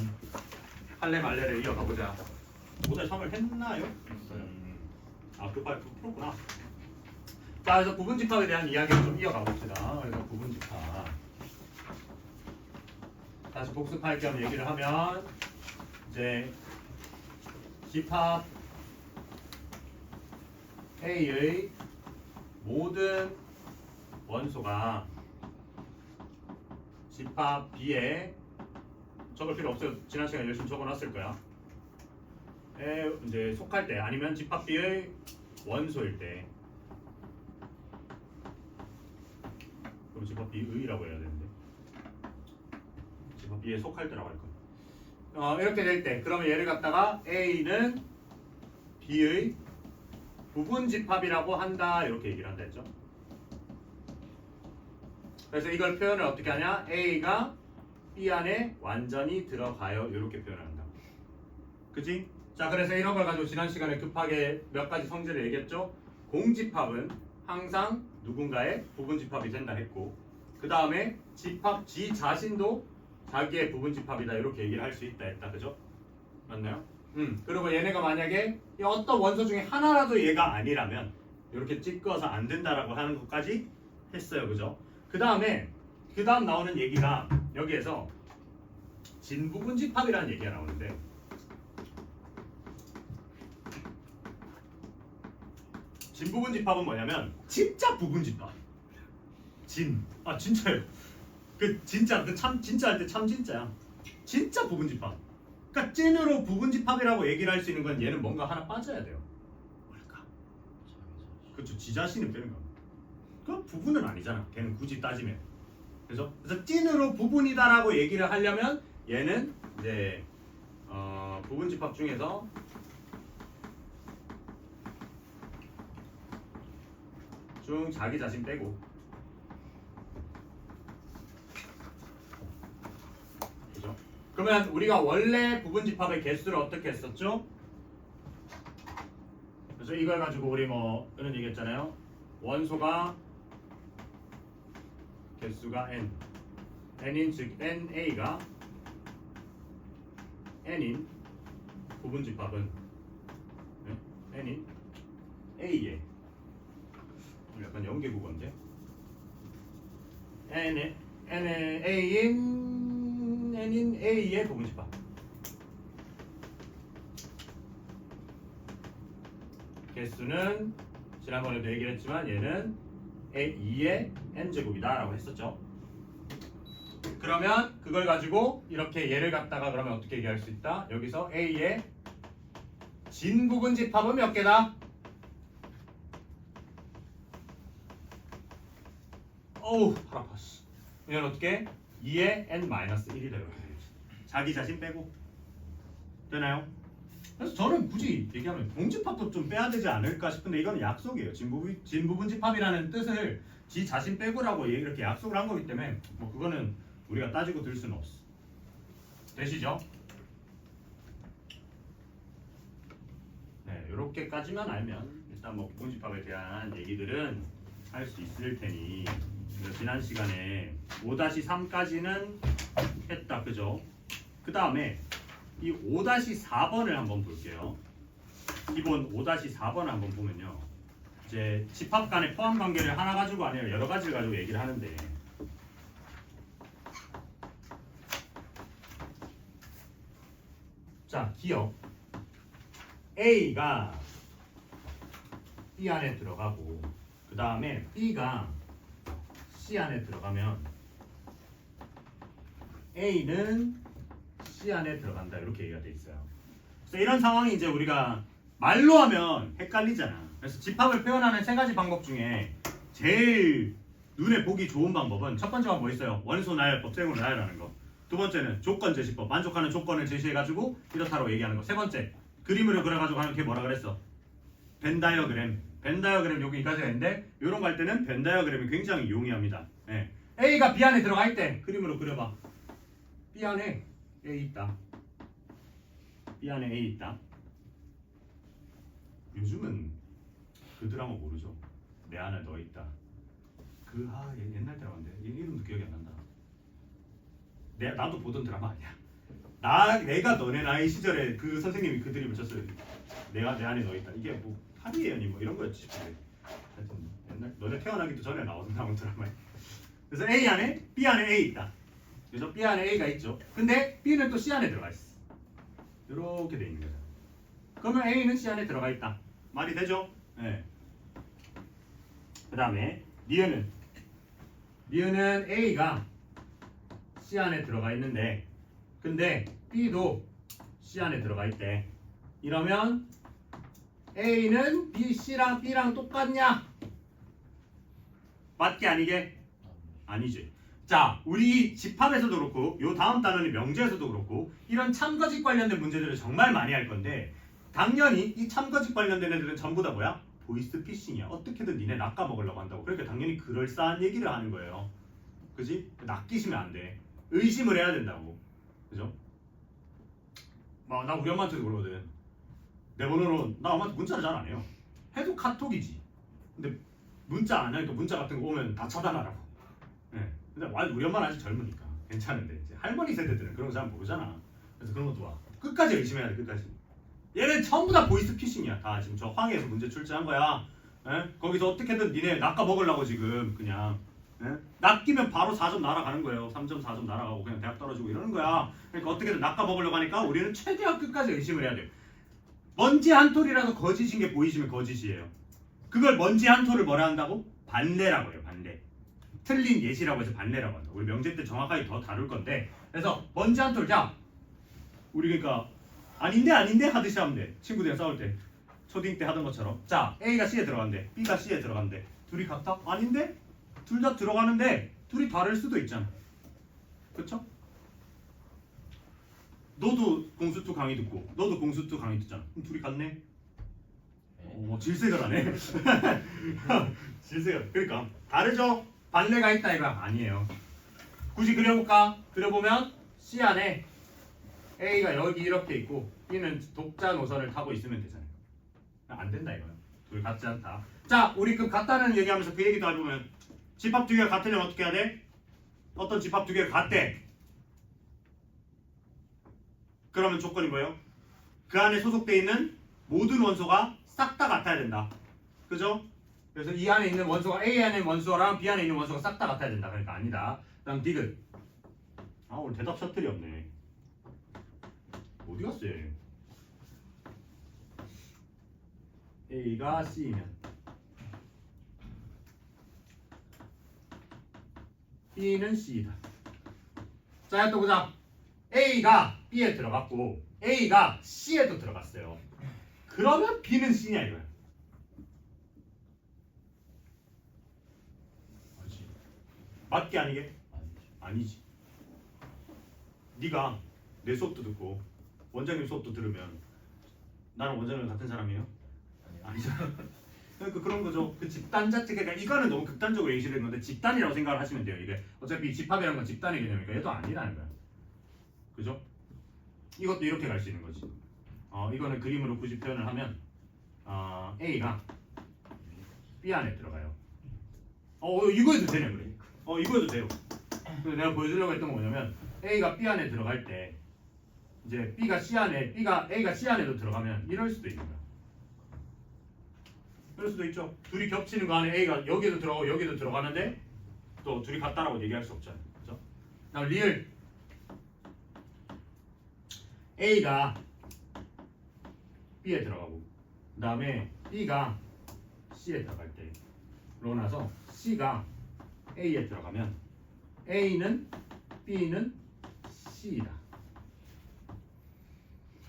할래 말래를 이어가보자. 오늘 3을 했나요? 했어요. 급하게 풀었구나. 자, 그래서 부분집합에 대한 이야기를 좀 이어가봅시다. 그래서 부분집합 다시 복습할 겸 얘기를 하면 이제 집합 A의 모든 원소가 집합 B에 적을 필요 없어요. 지난 시간에 열심히 적어놨을 거야. 이제 속할 때 아니면 집합 B의 원소일 때 그럼 집합 B의라고 해야 되는데 집합 B에 속할 때라고 할 거야. 이렇게 될 때 그러면 얘를 갖다가 A는 B의 부분 집합이라고 한다 이렇게 얘기를 한다 했죠. 그래서 이걸 표현을 어떻게 하냐? A가 B 안에 완전히 들어가요 이렇게 표현한다. 그치? 자, 그래서 이런 걸 가지고 지난 시간에 급하게 몇 가지 성질을 얘기했죠. 공집합은 항상 누군가의 부분 집합이 된다 했고 그 다음에 집합 G 자신도 자기의 부분 집합이다 이렇게 얘기를 할 수 있다 했다. 그죠? 맞나요? 그리고 얘네가 만약에 이 어떤 원소 중에 하나라도 얘가 아니라면 이렇게 찍어서 안 된다라고 하는 것까지 했어요. 그죠? 그 다음 나오는 얘기가 여기에서 진부분 집합이라는 얘기가 나오는데 진부분 집합은 뭐냐면 진짜 부분 집합. 진짜예요. 진짜 할 때 참 진짜야. 진짜 부분 집합. 그러니까 찐으로 부분 집합이라고 얘기를 할 수 있는 건 얘는 뭔가 하나 빠져야 돼요. 뭘까? 그렇죠. 지 자신은 빼는 거. 그 부분은 아니잖아. 걔는 굳이 따지면. 그래서 찐으로 부분이다라고 얘기를 하려면 얘는 이제 부분 집합 중에서 자기 자신 빼고 그죠? 그러면 우리가 원래 부분 집합의 개수를 어떻게 했었죠? 그래서 이걸 가지고 우리 뭐 이런 얘기 했잖아요. 원소가 개수가 n인 즉 na가 n인 부분 집합은 n인 a에 약간 연계 국어인데 n의 n인 a의 부분집합. 개수는 지난번에도 얘기를 했지만 얘는 a2의 n제곱이다라고 했었죠. 그러면 그걸 가지고 이렇게 얘를 갖다가 그러면 어떻게 얘기할 수 있다? 여기서 a의 진부분집합은 몇 개다? 어우 팔 아파. 이건 어떻게? 2의 n-1이다 이렇게 되겠지. 자기 자신 빼고 되나요? 그래서 저는 굳이 얘기하면 봉집합도 좀 빼야 되지 않을까 싶은데 이건 약속이에요. 진부분집합이라는 뜻을 지 자신 빼고라고 이렇게 약속을 한 거기 때문에 뭐 그거는 우리가 따지고 들 수는 없어. 되시죠? 네, 이렇게까지만 알면 일단 뭐 부분집합에 대한 얘기들은 할 수 있을 테니 지난 시간에 5-3까지는 했다, 그죠? 그 다음에 이 5-4번을 한번 볼게요. 기본 5-4번을 한번 보면요. 이제 집합 간의 포함 관계를 하나 가지고 아니라 여러 가지를 가지고 얘기를 하는데 자, 기억 A가 B 안에 들어가고 그 다음에 B가 C 안에 들어가면 A는 C 안에 들어간다 이렇게 얘기가 돼 있어요. 그래서 이런 상황이 이제 우리가 말로 하면 헷갈리잖아. 그래서 집합을 표현하는 세 가지 방법 중에 제일 눈에 보기 좋은 방법은 첫 번째가 뭐 있어요? 원소 나열법, 세모 나열하는 거. 두 번째는 조건 제시법, 만족하는 조건을 제시해가지고 이렇다고 얘기하는 거. 세 번째 그림으로 그려가지고 하는 게 뭐라 그랬어? 벤 다이어그램. 벤 다이어그램 여기까지가 있는데 이런 거 할 때는 벤 다이어그램이 굉장히 용이합니다. 네. A가 B 안에 들어가 있대. 그림으로 그려봐. B 안에 A 있다. B 안에 A 있다. 요즘은 그 드라마 모르죠? 내 안에 너 있다. 옛날 드라마인데 이름도 기억이 안 난다. 나도 보던 드라마 아니야. 내가 너네 나이 시절에 그 선생님이 그 드립을 쳤어요. 내가 내 안에 너 있다. 이게 뭐 하리에니 뭐 이런 거였지 싶은데. 하여튼 옛날 너네 태어나기도 전에 나온 드라마야. 그래서 A 안에 B 안에 A 있다. 그래서 B 안에 A가 있죠. 근데 B는 또 C 안에 들어가 있어. 이렇게 돼 있는 거죠. 그러면 A는 C 안에 들어가 있다. 말이 되죠? 네. 그 다음에 니은은 A가 C 안에 들어가 있는데 근데 B도 C 안에 들어가 있대. 이러면 A는 B, C랑 B랑 똑같냐? 맞게 아니게? 아니지. 자, 우리 집합에서도 그렇고 요 다음 단원의 명제에서도 그렇고 이런 참거짓 관련된 문제들을 정말 많이 할 건데 당연히 이 참거짓 관련된 애들은 전부 다 뭐야? 보이스피싱이야. 어떻게든 니네 낚아먹으려고 한다고. 그러니까 당연히 그럴싸한 얘기를 하는 거예요. 그지? 낚이시면 안 돼. 의심을 해야 된다고. 그죠? 나 우리 엄마한테도 그러거든. 내 번호로 나 엄마한테 문자를 잘 안 해요. 해도 카톡이지. 근데 문자 안 하니까 문자 같은 거 오면 다 차단하라고. 네. 근데 우리 엄마는 아직 젊으니까 괜찮은데 이제 할머니 세대들은 그런 거 잘 모르잖아. 그래서 그런 것도 와. 끝까지 의심해야 돼. 끝까지. 얘는 전부 다 보이스피싱이야. 다 지금 저 황해에서 문제 출제한 거야. 에? 거기서 어떻게든 니네 낚아먹으려고 지금 그냥 낚이면 바로 4점 날아가는 거예요. 3점 4점 날아가고 그냥 대학 떨어지고 이러는 거야. 그러니까 어떻게든 낚아먹으려고 하니까 우리는 최대한 끝까지 의심을 해야 돼요. 먼지 한 톨이라도 거짓인 게 보이시면 거짓이에요. 그걸 먼지 한 톨을 뭐라 한다고? 반례라고 해요. 반례. 틀린 예시라고 해서 반례라고 한다. 우리 명제 때 정확하게 더 다룰 건데 그래서 먼지 한 톨. 자 우리 그러니까 아닌데 하듯이 하면 돼. 친구들이랑 싸울 때 초딩 때 하던 것처럼. 자 A가 C에 들어간대. B가 C에 들어간대. 둘이 같아? 아닌데? 둘 다 들어가는데 둘이 다를 수도 있잖아. 그쵸? 너도 공수투 강의 듣고 너도 공수투 강의 듣잖아. 그럼 둘이 같네? 질색을 하네. 질색을. 그러니까 다르죠? 반례가 있다 이거야? 아니에요. 굳이 그려볼까? 그려보면 C 안에 A가 여기 이렇게 있고 B는 독자 노선을 타고 있으면 되잖아요. 안 된다 이거야. 둘 같지 않다. 자 우리 그 같다는 얘기하면서 그 얘기도 해보면 집합 두 개가 같으려면 어떻게 해야 돼? 어떤 집합 두 개가 같대. 그러면 조건이 뭐예요? 그 안에 소속되어 있는 모든 원소가 싹 다 같아야 된다. 그죠? 그래서 이 안에 있는 원소가 A 안에 있는 원소랑 B 안에 있는 원소가 싹 다 같아야 된다. 그러니까 아니다. 그다음 디귿. 아 오늘 대답 셔틀이 없네. 어디 갔어 얘? A가 C면 B는 C이다. 자, 또 보자. A가 B에 들어갔고 A가 C에도 들어갔어요. 그러면 B는 C냐 이거야. 맞지? 맞게 아니게? 아니지. 네가 내 수업도 듣고 원장님 수업도 들으면 나랑 원장님 같은 사람이에요? 아니잖아. 그러니까 그런 거죠. 그 집단 자체가 그러니까 이거는 너무 극단적으로 예시된 건데 집단이라고 생각을 하시면 돼요. 이게 어차피 집합이라는 건 집단의 개념이니까 얘도 아니라는 거야. 그죠? 이것도 이렇게 갈 수 있는 거지. 이거는 그림으로 굳이 표현을 하면 A가 B 안에 들어가요. 이거 해도 되네 그래. 이거 해도 돼요. 그래서 내가 보여주려고 했던 건 뭐냐면 A가 B 안에 들어갈 때 이제 A가 C 안에도 들어가면 이럴 수도 있는 거야. 그럴 수도 있죠. 둘이 겹치는 거 안에 A가 여기도 들어가고 여기도 들어가는데 또 둘이 같다라고 얘기할 수 없잖아요. 그죠? 다음 리을 A가 B에 들어가고 그 다음에 B가 C에 들어갈 때 그러고 나서 C가 A에 들어가면 A는 B는 C이다.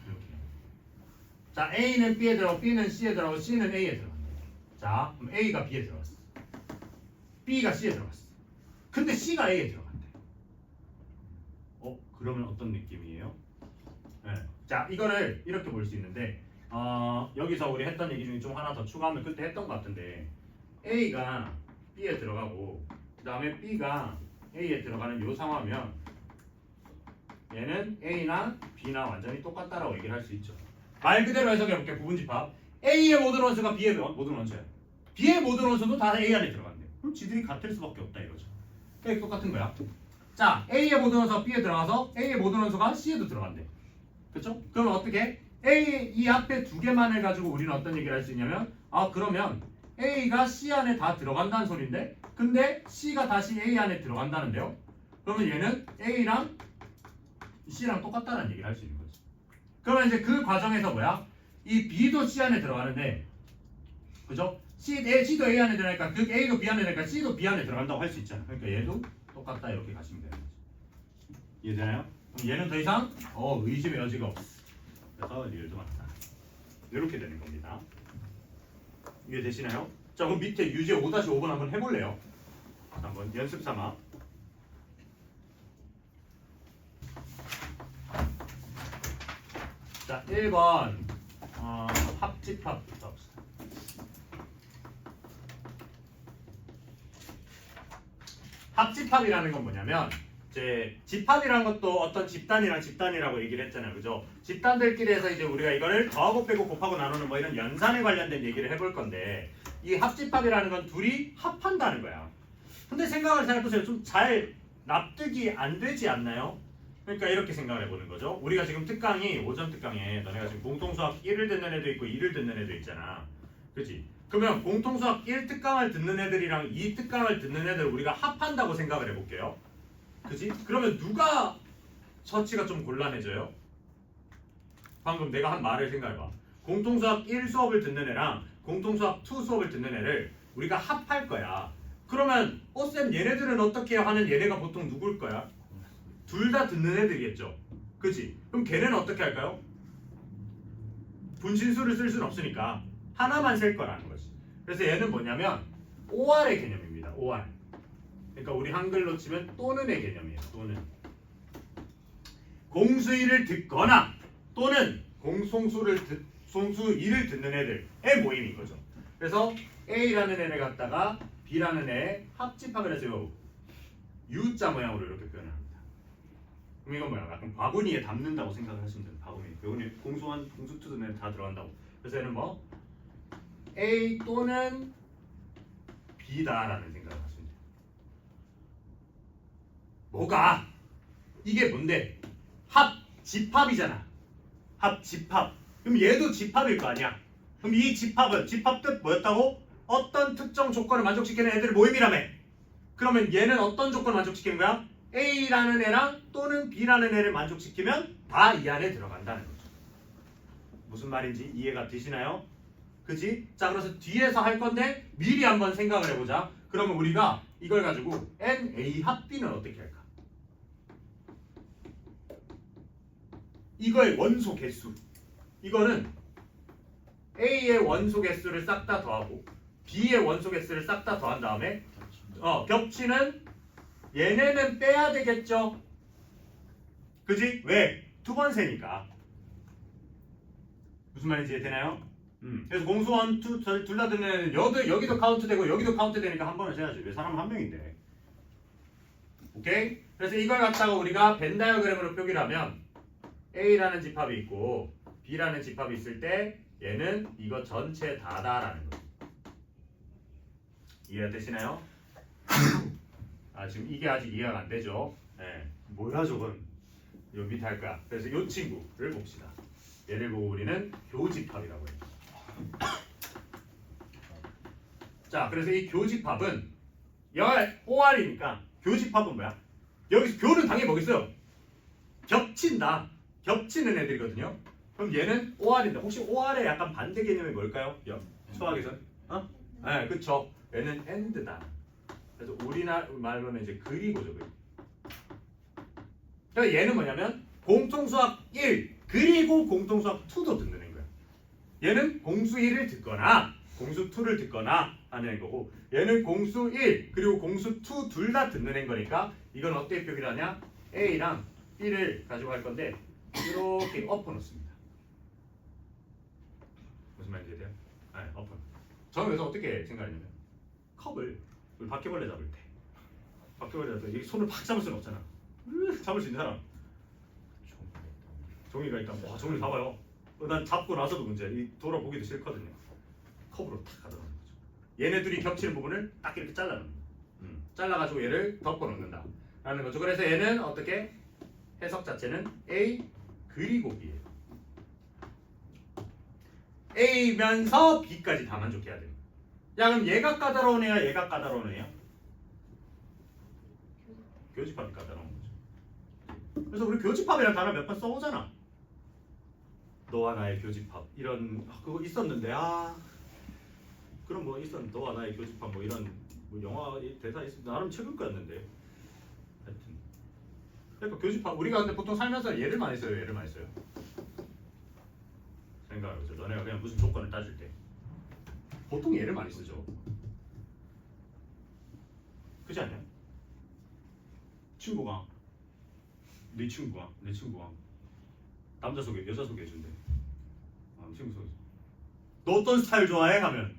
이렇게. 자, A는 B에 들어가고 B는 C에 들어가고 C는 A에 들어간다. 자, 그럼 A가 B에 들어갔어. B가 C에 들어갔어. 근데 C가 A에 들어간대. 그러면 어떤 느낌이에요? 네. 자, 이거를 이렇게 볼 수 있는데 여기서 우리 했던 얘기 중에 좀 하나 더 추가하면 그때 했던 것 같은데 A가 B에 들어가고 그 다음에 B가 A에 들어가는 요 상황이면 얘는 A나 B나 완전히 똑같다라고 얘기를 할 수 있죠. 말 그대로 해석해볼게. 부분집합. A의 모든 원소가 B의 모든 원소야. B의 모든 원소도 다 A 안에 들어간대. 그럼 지들이 같을 수밖에 없다 이거죠. 그게 똑같은 거야. 자, A의 모든 원소가 B에 들어가서 A의 모든 원소가 C에도 들어간대. 그렇죠? 그러면 어떻게? 이 앞에 두 개만을 가지고 우리는 어떤 얘기를 할 수 있냐면 그러면 A가 C 안에 다 들어간다는 소린데 근데 C가 다시 A 안에 들어간다는데요? 그러면 얘는 A랑 C랑 똑같다는 얘기를 할 수 있는 거지. 그러면 이제 그 과정에서 뭐야? 이 B도 C 안에 들어가는데 그죠? C도 A 안에 들어가니까 그 A도 B 안에 들어가니까 C도 B 안에 들어간다고 할 수 있잖아. 그러니까 얘도 똑같다 이렇게 가시면 되는 거지. 이해되나요? 그럼 얘는 더 이상 의심의 여지가 없어. 그래서 리을도 맞다. 이렇게 되는 겁니다. 이해되시나요? 자, 그럼 밑에 유제 5-5번 한번 해볼래요? 한번 연습 삼아. 자, 1번 합집합부터 합시다. 합집합이라는 건 뭐냐면 이제 집합이라는 것도 어떤 집단이랑 집단이라고 얘기를 했잖아요. 그죠? 집단들끼리 해서 이제 우리가 이거를 더하고 빼고 곱하고 나누는 뭐 이런 연산에 관련된 얘기를 해볼 건데 이 합집합이라는 건 둘이 합한다는 거야. 근데 생각을 잘 해보세요. 좀 잘 납득이 안 되지 않나요? 그러니까 이렇게 생각을 해보는 거죠. 우리가 지금 특강이 오전 특강에 너네가 지금 공통수학 1을 듣는 애도 있고 2를 듣는 애도 있잖아. 그치? 그러면 공통수학 1특강을 듣는 애들이랑 2특강을 듣는 애들 우리가 합한다고 생각을 해볼게요. 그치? 그러면 누가 처치가 좀 곤란해져요? 방금 내가 한 말을 생각해봐. 공통수학 1 수업을 듣는 애랑 공통수학 2 수업을 듣는 애를 우리가 합할 거야. 그러면 쌤 얘네들은 어떻게 해요? 하는 얘네가 보통 누굴 거야? 둘 다 듣는 애들이겠죠. 그치? 그럼 걔네는 어떻게 할까요? 분신수를 쓸 수는 없으니까 하나만 셀 거라는 거지. 그래서 얘는 뭐냐면 OR의 개념입니다. OR. 그러니까 우리 한글로 치면 또는의 개념이에요. 또는. 공수1을 듣거나 또는 공통수 2를 듣는 애들의 모임인 거죠. 그래서 A라는 애를 갖다가 B라는 애 합집합을 해서 U자 모양으로 이렇게 표현을 합니다. 그럼 이건 뭐야? 약간 바구니에 담는다고 생각을 하시면 돼요. 바구니 공수1, 공수2 듣는 애 다 들어간다고. 그래서 얘는 뭐? A 또는 B다라는 생각을 하시면 돼요. 뭐가? 이게 뭔데? 합집합이잖아. 합집합. 그럼 얘도 집합일 거 아니야. 그럼 이 집합은 집합 뜻 뭐였다고? 어떤 특정 조건을 만족시키는 애들 모임이라며. 그러면 얘는 어떤 조건을 만족시키는 거야? A라는 애랑 또는 B라는 애를 만족시키면 다 이 안에 들어간다는 거죠. 무슨 말인지 이해가 되시나요? 그지? 자, 그래서 뒤에서 할 건데 미리 한번 생각을 해보자. 그러면 우리가 이걸 가지고 NA 합 B는 어떻게 할까? 이거의 원소 개수. 이거는 A의 원소 개수를 싹 다 더하고 B의 원소 개수를 싹 다 더한 다음에 겹치는 얘네는 빼야 되겠죠. 그지? 왜? 두 번 세니까. 무슨 말인지 이해되나요? 그래서 공수 원, 투, 둘 다 듣는 애는 여기도 카운트 되고 여기도 카운트 되니까 한 번은 세야지. 왜 사람 한 명인데. 오케이? 그래서 이걸 갖다가 우리가 벤 다이어그램으로 표기를 하면 A라는 집합이 있고 B라는 집합이 있을 때 얘는 이거 전체 다다라는 거죠. 이해가 되시나요? 아, 지금 이게 아직 이해가 안 되죠? 네. 뭐야 저건? 요 밑에 할 거야. 그래서 이 친구를 봅시다. 얘를 보고 우리는 교집합이라고 해요. 자, 그래서 이 교집합은 OR이니까 교집합은 뭐야? 여기서 교는 당연히 뭐겠어요? 겹친다. 겹치는 애들이거든요. 그럼 얘는 OR인데 혹시 OR의 약간 반대 개념이 뭘까요? 수학에선? 네, 그쵸. 얘는 AND다. 그래서 우리나라 말로는 이제 그리고죠. 그러니까 얘는 뭐냐면 공통수학 1 그리고 공통수학 2도 듣는 거야. 얘는 공수 1을 듣거나 공수 2를 듣거나 하는 거고 얘는 공수 1 그리고 공수 2 둘 다 듣는 애인 거니까 이건 어떻게 표기를 하냐? A랑 B를 가지고 할 건데 이렇게 엎어 놓습니다. 무슨 말인지 돼요? 네, 엎어. 저는 그래서 어떻게 생각했냐면 컵을 우리 바퀴벌레 잡을 때 바퀴벌레 잡을 때 손을 팍 잡을 수는 없잖아. 잡을 수 있는 사람 종이가 있다. 와, 종이 봐봐요. 난 잡고 나서도 문제. 이 돌아보기도 싫거든요. 컵으로 탁 가져가는 거죠. 얘네들이 겹치는 부분을 딱 이렇게 잘라놓는 거예요. 잘라가지고 얘를 덮어놓는다 라는 거죠. 그래서 얘는 어떻게 해석 자체는 A 그리고 B예요. A면서 B까지 다 만족해야 돼요. 야, 그럼 얘가 까다로운 애야, 얘가 까다로운 애야? 교집합이 까다로운 거죠. 그래서 우리 교집합이라는 단어 몇 번 써오잖아. 너와 나의 교집합 이런 그거 있었는데 그럼 뭐 있었는데 너와 나의 교집합 뭐 이런 뭐 영화 대사 있었 나름 최근 거였는데 하여튼 그러니까 교집합 우리가 근데 보통 살면서 얘를 많이 써요. 얘를 많이 써요. 생각해보죠. 너네가 그냥 무슨 조건을 따질 때 보통 얘를 많이 쓰죠. 그렇지 않냐? 친구가 내 친구가 남자 소개, 여자 소개해준대. 친구 소개. 너 어떤 스타일 좋아해? 하면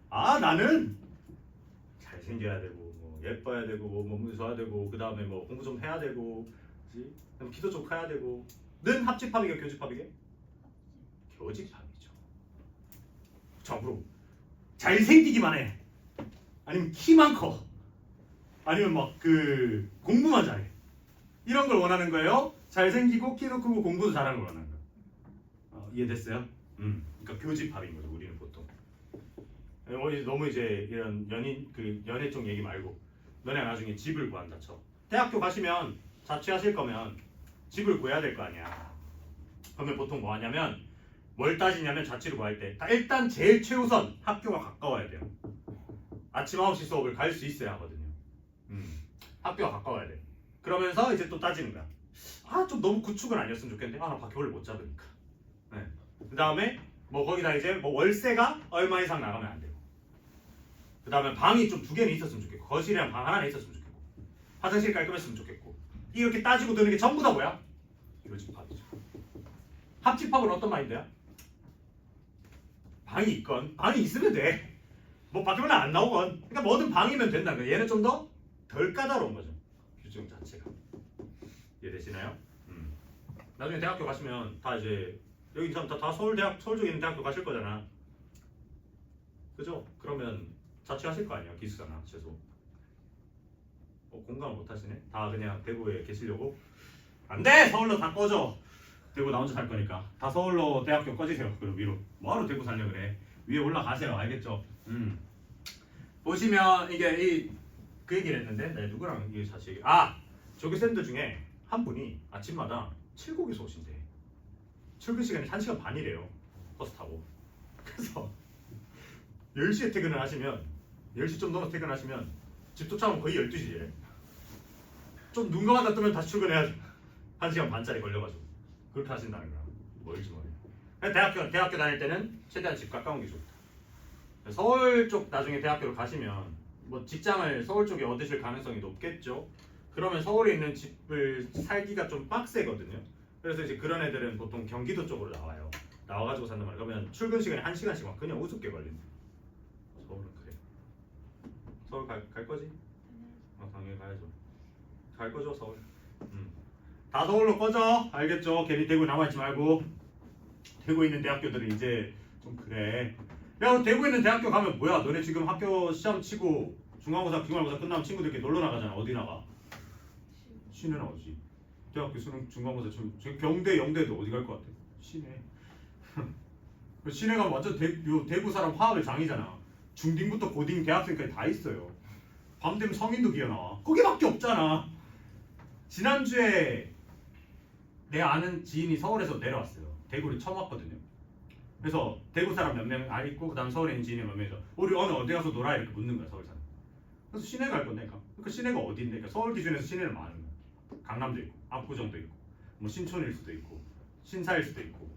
나는 잘생겨야 되고 뭐 예뻐야 되고 뭐 몸도 좋아야 되고 그 다음에 뭐 공부 좀 해야 되고 그치? 키도 좀 커야 되고 는 합집합이게 교집합이게? 교집합이죠. 자, 그럼 잘생기기만 해? 아니면 키만 커? 아니면 막 그 공부만 잘해? 이런 걸 원하는 거예요? 잘생기고 키도 크고 공부도 잘하는 걸 원하는 거예요. 이해됐어요? 그러니까 교집합인 거죠. 우리는 보통. 너무 이제 이런 연애 쪽 얘기 말고 너네 나중에 집을 구한다 쳐. 대학교 가시면 자취하실 거면 집을 구해야 될 거 아니야. 그러면 보통 뭐 하냐면 뭘 따지냐면 자취를 구할 때 일단 제일 최우선 학교가 가까워야 돼요. 아침 9시 수업을 갈 수 있어야 하거든요. 학교가 가까워야 돼. 그러면서 이제 또 따지는 거야. 좀 너무 구축은 아니었으면 좋겠는데 나 바퀴벌레 못 잡으니까. 네. 그 다음에 뭐 거기다 이제 뭐 월세가 얼마 이상 나가면 안 되고 그 다음에 방이 좀 2개는 있었으면 좋겠고 거실이랑 방 하나는 있었으면 좋겠고 화장실 깔끔했으면 좋겠고 이렇게 따지고 드는 게 전부 다 뭐야? 교집합이죠. 합집합은 어떤 마인드야? 방이 있건 방이 있으면 돼. 뭐 바퀴벌레 안 나오건 그러니까 뭐든 방이면 된다는 거야. 얘는 좀 더 덜 까다로운 거죠. 규정 자체가. 이해되시나요? 나중에 대학교 가시면 다 이제 여기 사람 다 서울 쪽에 있는 대학교 가실 거잖아. 그죠? 그러면 자취하실 거 아니야. 기숙사나 최소. 공감을 못 하시네. 다 그냥 대구에 계시려고. 안 돼! 서울로 다 꺼져. 대구 나 혼자 살 거니까 다 서울로 대학교 꺼지세요. 그리고 위로 뭐하러 대구 살려 그래. 위에 올라가세요. 알겠죠? 보시면 이게 그 얘기를 했는데 내가 누구랑 이게 사실 조교쌤들 중에 한 분이 아침마다 7곡에서 오신대. 출근 시간이 1시간 반이래요. 버스 타고. 그래서 10시에 퇴근을 하시면 10시 좀 넘어서 퇴근하시면 집 도착하면 거의 12시에 좀 눈 감았다 뜨면 다시 출근해야죠. 1시간 반짜리 걸려가지고 그렇게 하신다는 거야. 뭘지 모르겠어. 대학교 다닐 때는 최대한 집 가까운 게 좋다. 서울 쪽 나중에 대학교를 가시면 뭐 직장을 서울 쪽에 얻으실 가능성이 높겠죠. 그러면 서울에 있는 집을 살기가 좀 빡세거든요. 그래서 이제 그런 애들은 보통 경기도 쪽으로 나와요. 나와가지고 산단 말이야. 그러면 출근 시간이 1시간씩 막 그냥 우습게 걸린다. 서울은 그래. 서울 갈 거지? 당연히 가야죠. 갈 거죠 서울. 다 서울로 꺼져. 알겠죠? 괜히 대구 남아있지 말고. 대구에 있는 대학교들은 이제 좀 그래. 야 대구에 있는 대학교 가면 뭐야? 너네 지금 학교 시험 치고 중간고사, 기말고사 끝나면 친구들끼리 놀러 나가잖아. 어디 나가? 시내 나오지. 대학교 수능 중간고사 지금 경대, 영대도 어디 갈 것 같아? 시내. 시내 가면 완전 대구 사람 화합의 장이잖아. 중딩부터 고딩 대학생까지 다 있어요. 밤 되면 성인도 기어 나와. 거기밖에 없잖아. 지난주에 내 아는 지인이 서울에서 내려왔어요. 대구를 처음 왔거든요. 그래서 대구 사람 몇 명 있고 그다음 서울에 있는 지인이 몇 명이서 우리 오늘 어디 가서 놀아 이렇게 묻는 거야 서울 사람. 그래서 시내 갈 건데 그러니까 시내가 어디인데? 그러니까 서울 기준에서 시내는 많은 거야. 강남도 있고 압구정도 있고 뭐 신촌일 수도 있고 신사일 수도 있고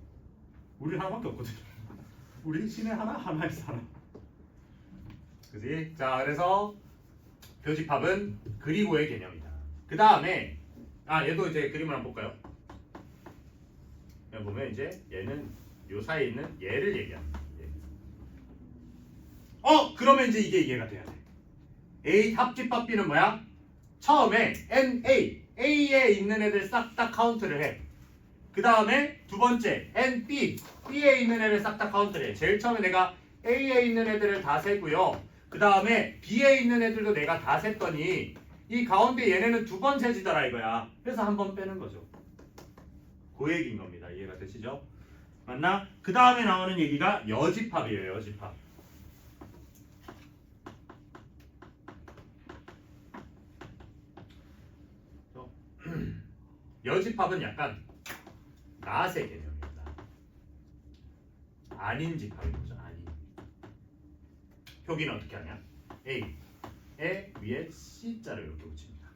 우리 하나밖에 없거든요. 우리 시내 하나에 살아. 그지? 자 그래서 교집합은 그리고의 개념이다. 그 다음에 얘도 이제 그림을 한번 볼까요? 여기 보면 이제 얘는 요 사이에 있는 얘를 얘기합니다. 얘. 그러면 이제 이게 이해가 돼야 돼. A 합집합 B는 뭐야? 처음에 A에 있는 애들 싹 다 카운트를 해. 그 다음에 두 번째 B에 있는 애들 싹 다 카운트를 해. 제일 처음에 내가 A에 있는 애들을 다 세고요. 그 다음에 B에 있는 애들도 내가 다 셌더니 이 가운데 얘네는 두 번 세지더라 이거야. 그래서 한 번 빼는 거죠. 그 얘기인 겁니다. 이해가 되시죠? 맞나? 그 다음에 나오는 얘기가 여집합이에요. 여집합. 여집합은 약간 낫의 개념입니다. 아닌 집합인 거죠. 아닌. 표기는 어떻게 하냐? A에 위에 C자를 이렇게 붙입니다.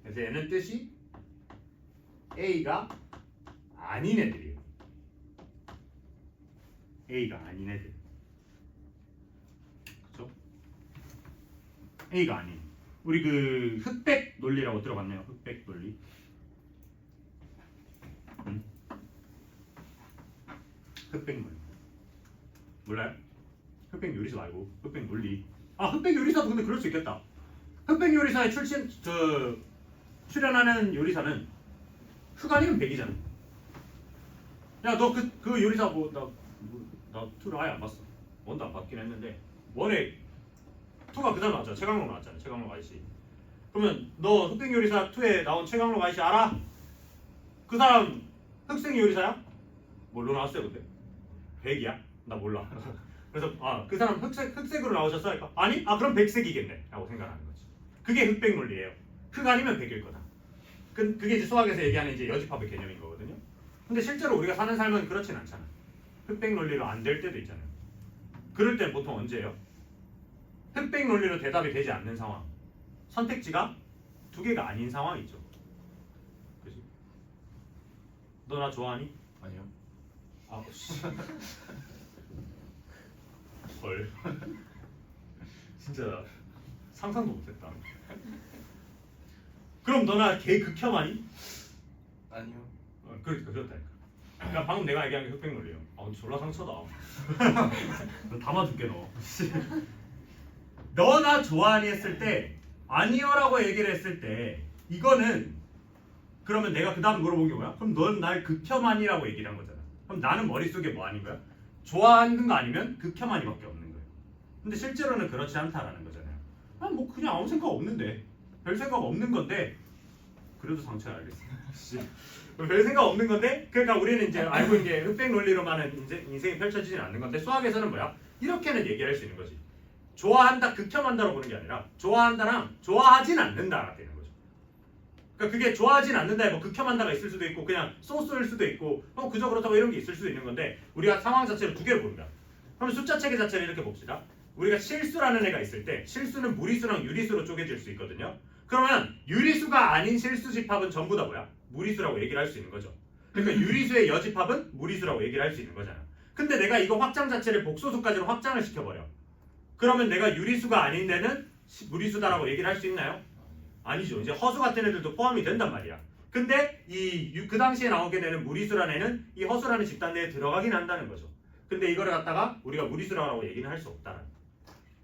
그래서 얘는 뜻이 A가 아닌 애들이에요. A가 아닌 애들. 그렇죠? A가 아닌. 우리 그 흑백 논리라고 들어봤네요. 흑백 논리. 흑백 논리. 몰라요? 흑백 요리사 말고 흑백 논리. 흑백 요리사도 근데 그럴 수 있겠다. 흑백 요리사에 출연하는 요리사는 흑 아니면 백이잖아. 야, 너 그 요리사 나 투를 아예 안 봤어. 원도 안 봤긴 했는데 원에 투가 그 다음 나왔잖아. 최강록 나왔잖아. 최강록 아저씨. 그러면 너 흑백 요리사 2에 나온 최강록 아저씨 알아? 그 사람 흑색 요리사야? 뭘로 나왔어요 근데? 백이야? 나 몰라. 그래서 그 사람 흑색으로 나오셨어? 그러니까 아니? 그럼 백색이겠네 라고 생각하는 거지. 그게 흑백 논리예요. 흑 아니면 백일 거다. 그게 이제 수학에서 얘기하는 이제 여집합의 개념인 거거든요. 근데 실제로 우리가 사는 삶은 그렇진 않잖아. 흑백 논리로 안 될 때도 있잖아요. 그럴 땐 보통 언제예요? 흑백 논리로 대답이 되지 않는 상황. 선택지가 두 개가 아닌 상황이죠. 그지? 너 나 좋아하니? 아니요. 헐. 진짜 상상도 못했다. 그럼 너나 개 극혐하니? 아니요. 그러니까 그렇다니까. 그러니까 방금 내가 얘기한 게 흑백 논리예요. 졸라 상처다. 너 담아줄게 너. 너 나 좋아하니 했을 때 아니요라고 얘기를 했을 때 이거는 그러면 내가 그 다음 물어본 게 뭐야? 그럼 넌 날 극혐하니라고 얘기를 한 거잖아. 그럼 나는 머릿속에 뭐 아닌 거야? 좋아하는 거 아니면 극혐하니밖에 없는 거예요. 근데 실제로는 그렇지 않다라는 거잖아요. 뭐 그냥 아무 생각 없는데 별 생각 없는 건데 그래도 상처야 알겠어. 별 생각 없는 건데 그러니까 우리는 이제 알고 있는 게 흑백 논리로만은 인생이 펼쳐지진 않는 건데 수학에서는 뭐야? 이렇게는 얘기를 할 수 있는 거지. 좋아한다, 극혐한다로 보는 게 아니라 좋아한다랑 좋아하진 않는다가 되는 거죠. 그러니까 그게 좋아하진 않는다에 뭐 극혐한다가 있을 수도 있고 그냥 소스일 수도 있고 그저 그렇다고 이런 게 있을 수도 있는 건데 우리가 상황 자체를 두 개로 본다. 그럼 숫자 체계 자체를 이렇게 봅시다. 우리가 실수라는 애가 있을 때 실수는 무리수랑 유리수로 쪼개질 수 있거든요. 그러면 유리수가 아닌 실수 집합은 전부 다 뭐야? 무리수라고 얘기를 할 수 있는 거죠. 그러니까 유리수의 여집합은 무리수라고 얘기를 할 수 있는 거잖아. 근데 내가 이거 확장 자체를 복소수까지로 확장을 시켜버려. 그러면 내가 유리수가 아닌 데는 무리수다라고 얘기를 할 수 있나요? 아니죠. 이제 허수 같은 애들도 포함이 된단 말이야. 근데 그 당시에 나오게 되는 무리수라는 애는 이 허수라는 집단 내에 들어가긴 한다는 거죠. 근데 이거를 갖다가 우리가 무리수라고 얘기는 할 수 없다는.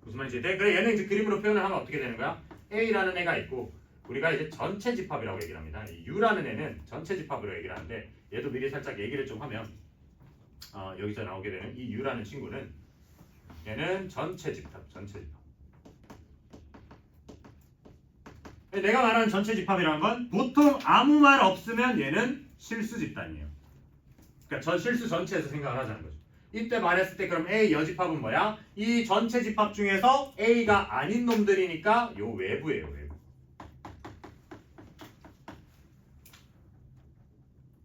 무슨 말인지 돼? 그래 얘는 이제 그림으로 표현을 하면 어떻게 되는 거야? A라는 애가 있고 우리가 이제 전체 집합이라고 얘기를 합니다. 이 U라는 애는 전체 집합으로 얘기를 하는데 얘도 미리 살짝 얘기를 좀 하면 여기서 나오게 되는 이 U라는 친구는 얘는 전체 집합. 내가 말하는 전체 집합이라는 건 보통 아무 말 없으면 얘는 실수 집단이에요. 그러니까 전 실수 전체에서 생각을 하자는 거죠. 이때 말했을 때 그럼 A 여집합은 뭐야? 이 전체 집합 중에서 A가 아닌 놈들이니까 요 외부예요. 외부.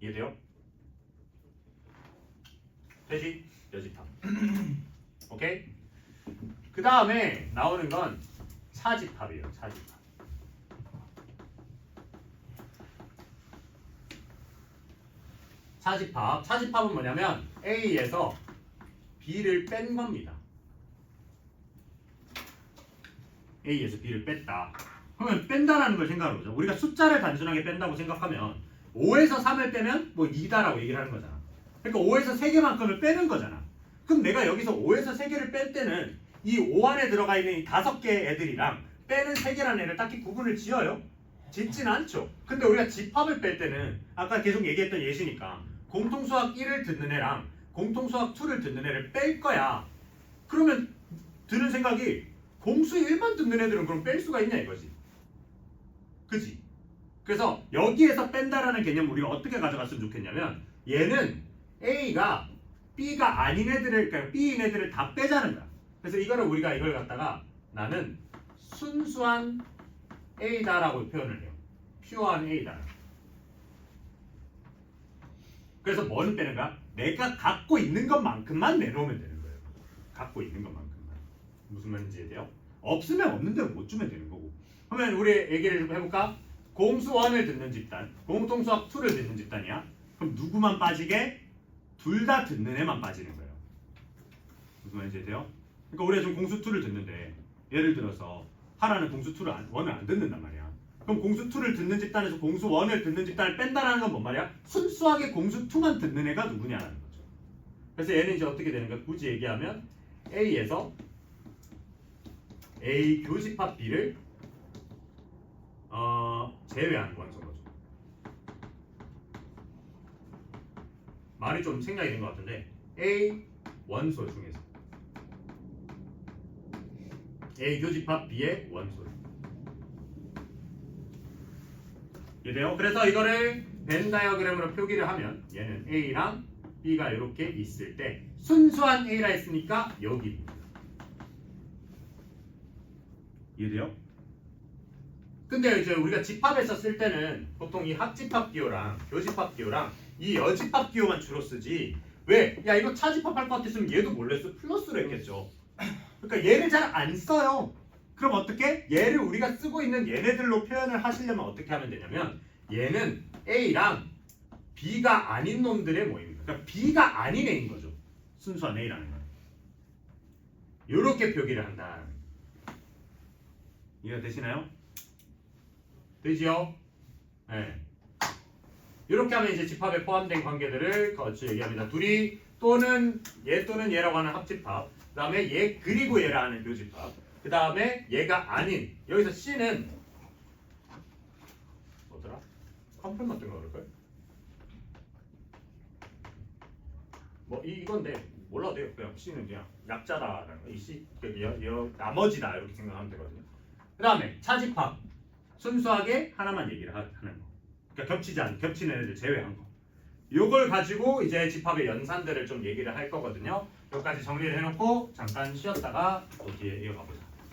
이해돼요? 되지? 여집합. 오케이? 그 다음에 나오는 건 차집합이에요. 차집합. 차집합은 뭐냐면 A에서 B를 뺀 겁니다. A에서 B를 뺐다. 그러면 뺀다라는 걸 생각해 보죠. 우리가 숫자를 단순하게 뺀다고 생각하면 5에서 3을 빼면 뭐 2다라고 얘기를 하는 거잖아. 그러니까 5에서 3개만큼을 빼는 거잖아. 그럼 내가 여기서 5에서 3개를 뺄 때는 이 5 안에 들어가 있는 이 5개 애들이랑 빼는 3개라는 애를 딱히 구분을 지어요? 짓진 않죠. 근데 우리가 집합을 뺄 때는 아까 계속 얘기했던 예시니까 공통수학 1을 듣는 애랑 공통수학 2를 듣는 애를 뺄 거야. 그러면 드는 생각이 공수 1만 듣는 애들은 그럼 뺄 수가 있냐 이거지. 그지? 그래서 여기에서 뺀다라는 개념 우리가 어떻게 가져갔으면 좋겠냐면 얘는 A가 B가 아닌 애들을 그러니까 B인 애들을 다 빼자는 거야. 그래서 이걸 갖다가 나는 순수한 A다라고 표현을 해요. 퓨어한 A다. 그래서 뭐는 빼는 거야? 내가 갖고 있는 것만큼만 내놓으면 되는 거예요. 갖고 있는 것만큼만. 무슨 말인지 이해돼요? 없으면 없는 대로 못 주면 되는 거고. 그러면 우리 얘기를 좀 해볼까? 공수 1을 듣는 집단, 공통수학 2를 듣는 집단이야. 그럼 누구만 빠지게? 둘 다 듣는 애만 빠지는 거예요. 무슨 말인지 이해돼요? 그러니까 우리가 지금 공수 2를 듣는데 예를 들어서 하나는 공수 1을 안 듣는단 말이야. 그럼 공수 2를 듣는 집단에서 공수 1을 듣는 집단을 뺀다라는 건 뭔 말이야? 순수하게 공수 2만 듣는 애가 누구냐라는 거죠. 그래서 얘는 이제 어떻게 되는가? 굳이 얘기하면 A에서 A 교집합 B를 제외하는 원소인 거죠. 말이 좀 생략이 된 것 같은데 A 원소 중에서 A 교집합 B의 원소. 이래요. 그래서 이거를 벤 다이어그램으로 표기를 하면 얘는 A랑 B가 이렇게 있을 때 순수한 A라 했으니까 여기입니다. 이해돼요? 근데 이제 우리가 집합에서 쓸 때는 보통 이 합집합 기호랑 교집합 기호랑 이 여집합 기호만 주로 쓰지. 왜? 야 이거 차집합할 것 같았으면 얘도 몰래 플러스로 했겠죠. 그러니까 얘를 잘 안 써요. 그럼 어떻게? 얘를 우리가 쓰고 있는 얘네들로 표현을 하시려면 어떻게 하면 되냐면 얘는 A랑 B가 아닌 놈들의 모임입니다. 그러니까 B가 아닌 A인 거죠. 순수한 A라는 건. 이렇게 표기를 한다. 이해가 되시나요? 되지요? 네. 이렇게 하면 이제 집합에 포함된 관계들을 같이 얘기합니다. 둘이 또는 얘라고 하는 합집합, 그 다음에 얘 그리고 얘라 하는 교집합, 그 다음에 얘가 아닌 여기서 C는 뭐더라? 컴플 같은 거 그럴까요? 뭐 이건데 몰라도 돼요. 그냥 C는 그냥 약자다라는 거. 이 C 나머지다 이렇게 생각하면 되거든요. 그 다음에 차집합 순수하게 하나만 얘기를 하는 거. 그러니까 겹치는 애들 제외한 거. 요걸 가지고 이제 집합의 연산들을 좀 얘기를 할 거거든요. 여기까지 정리를 해놓고 잠깐 쉬었다가 또 뒤에 이어가 보자.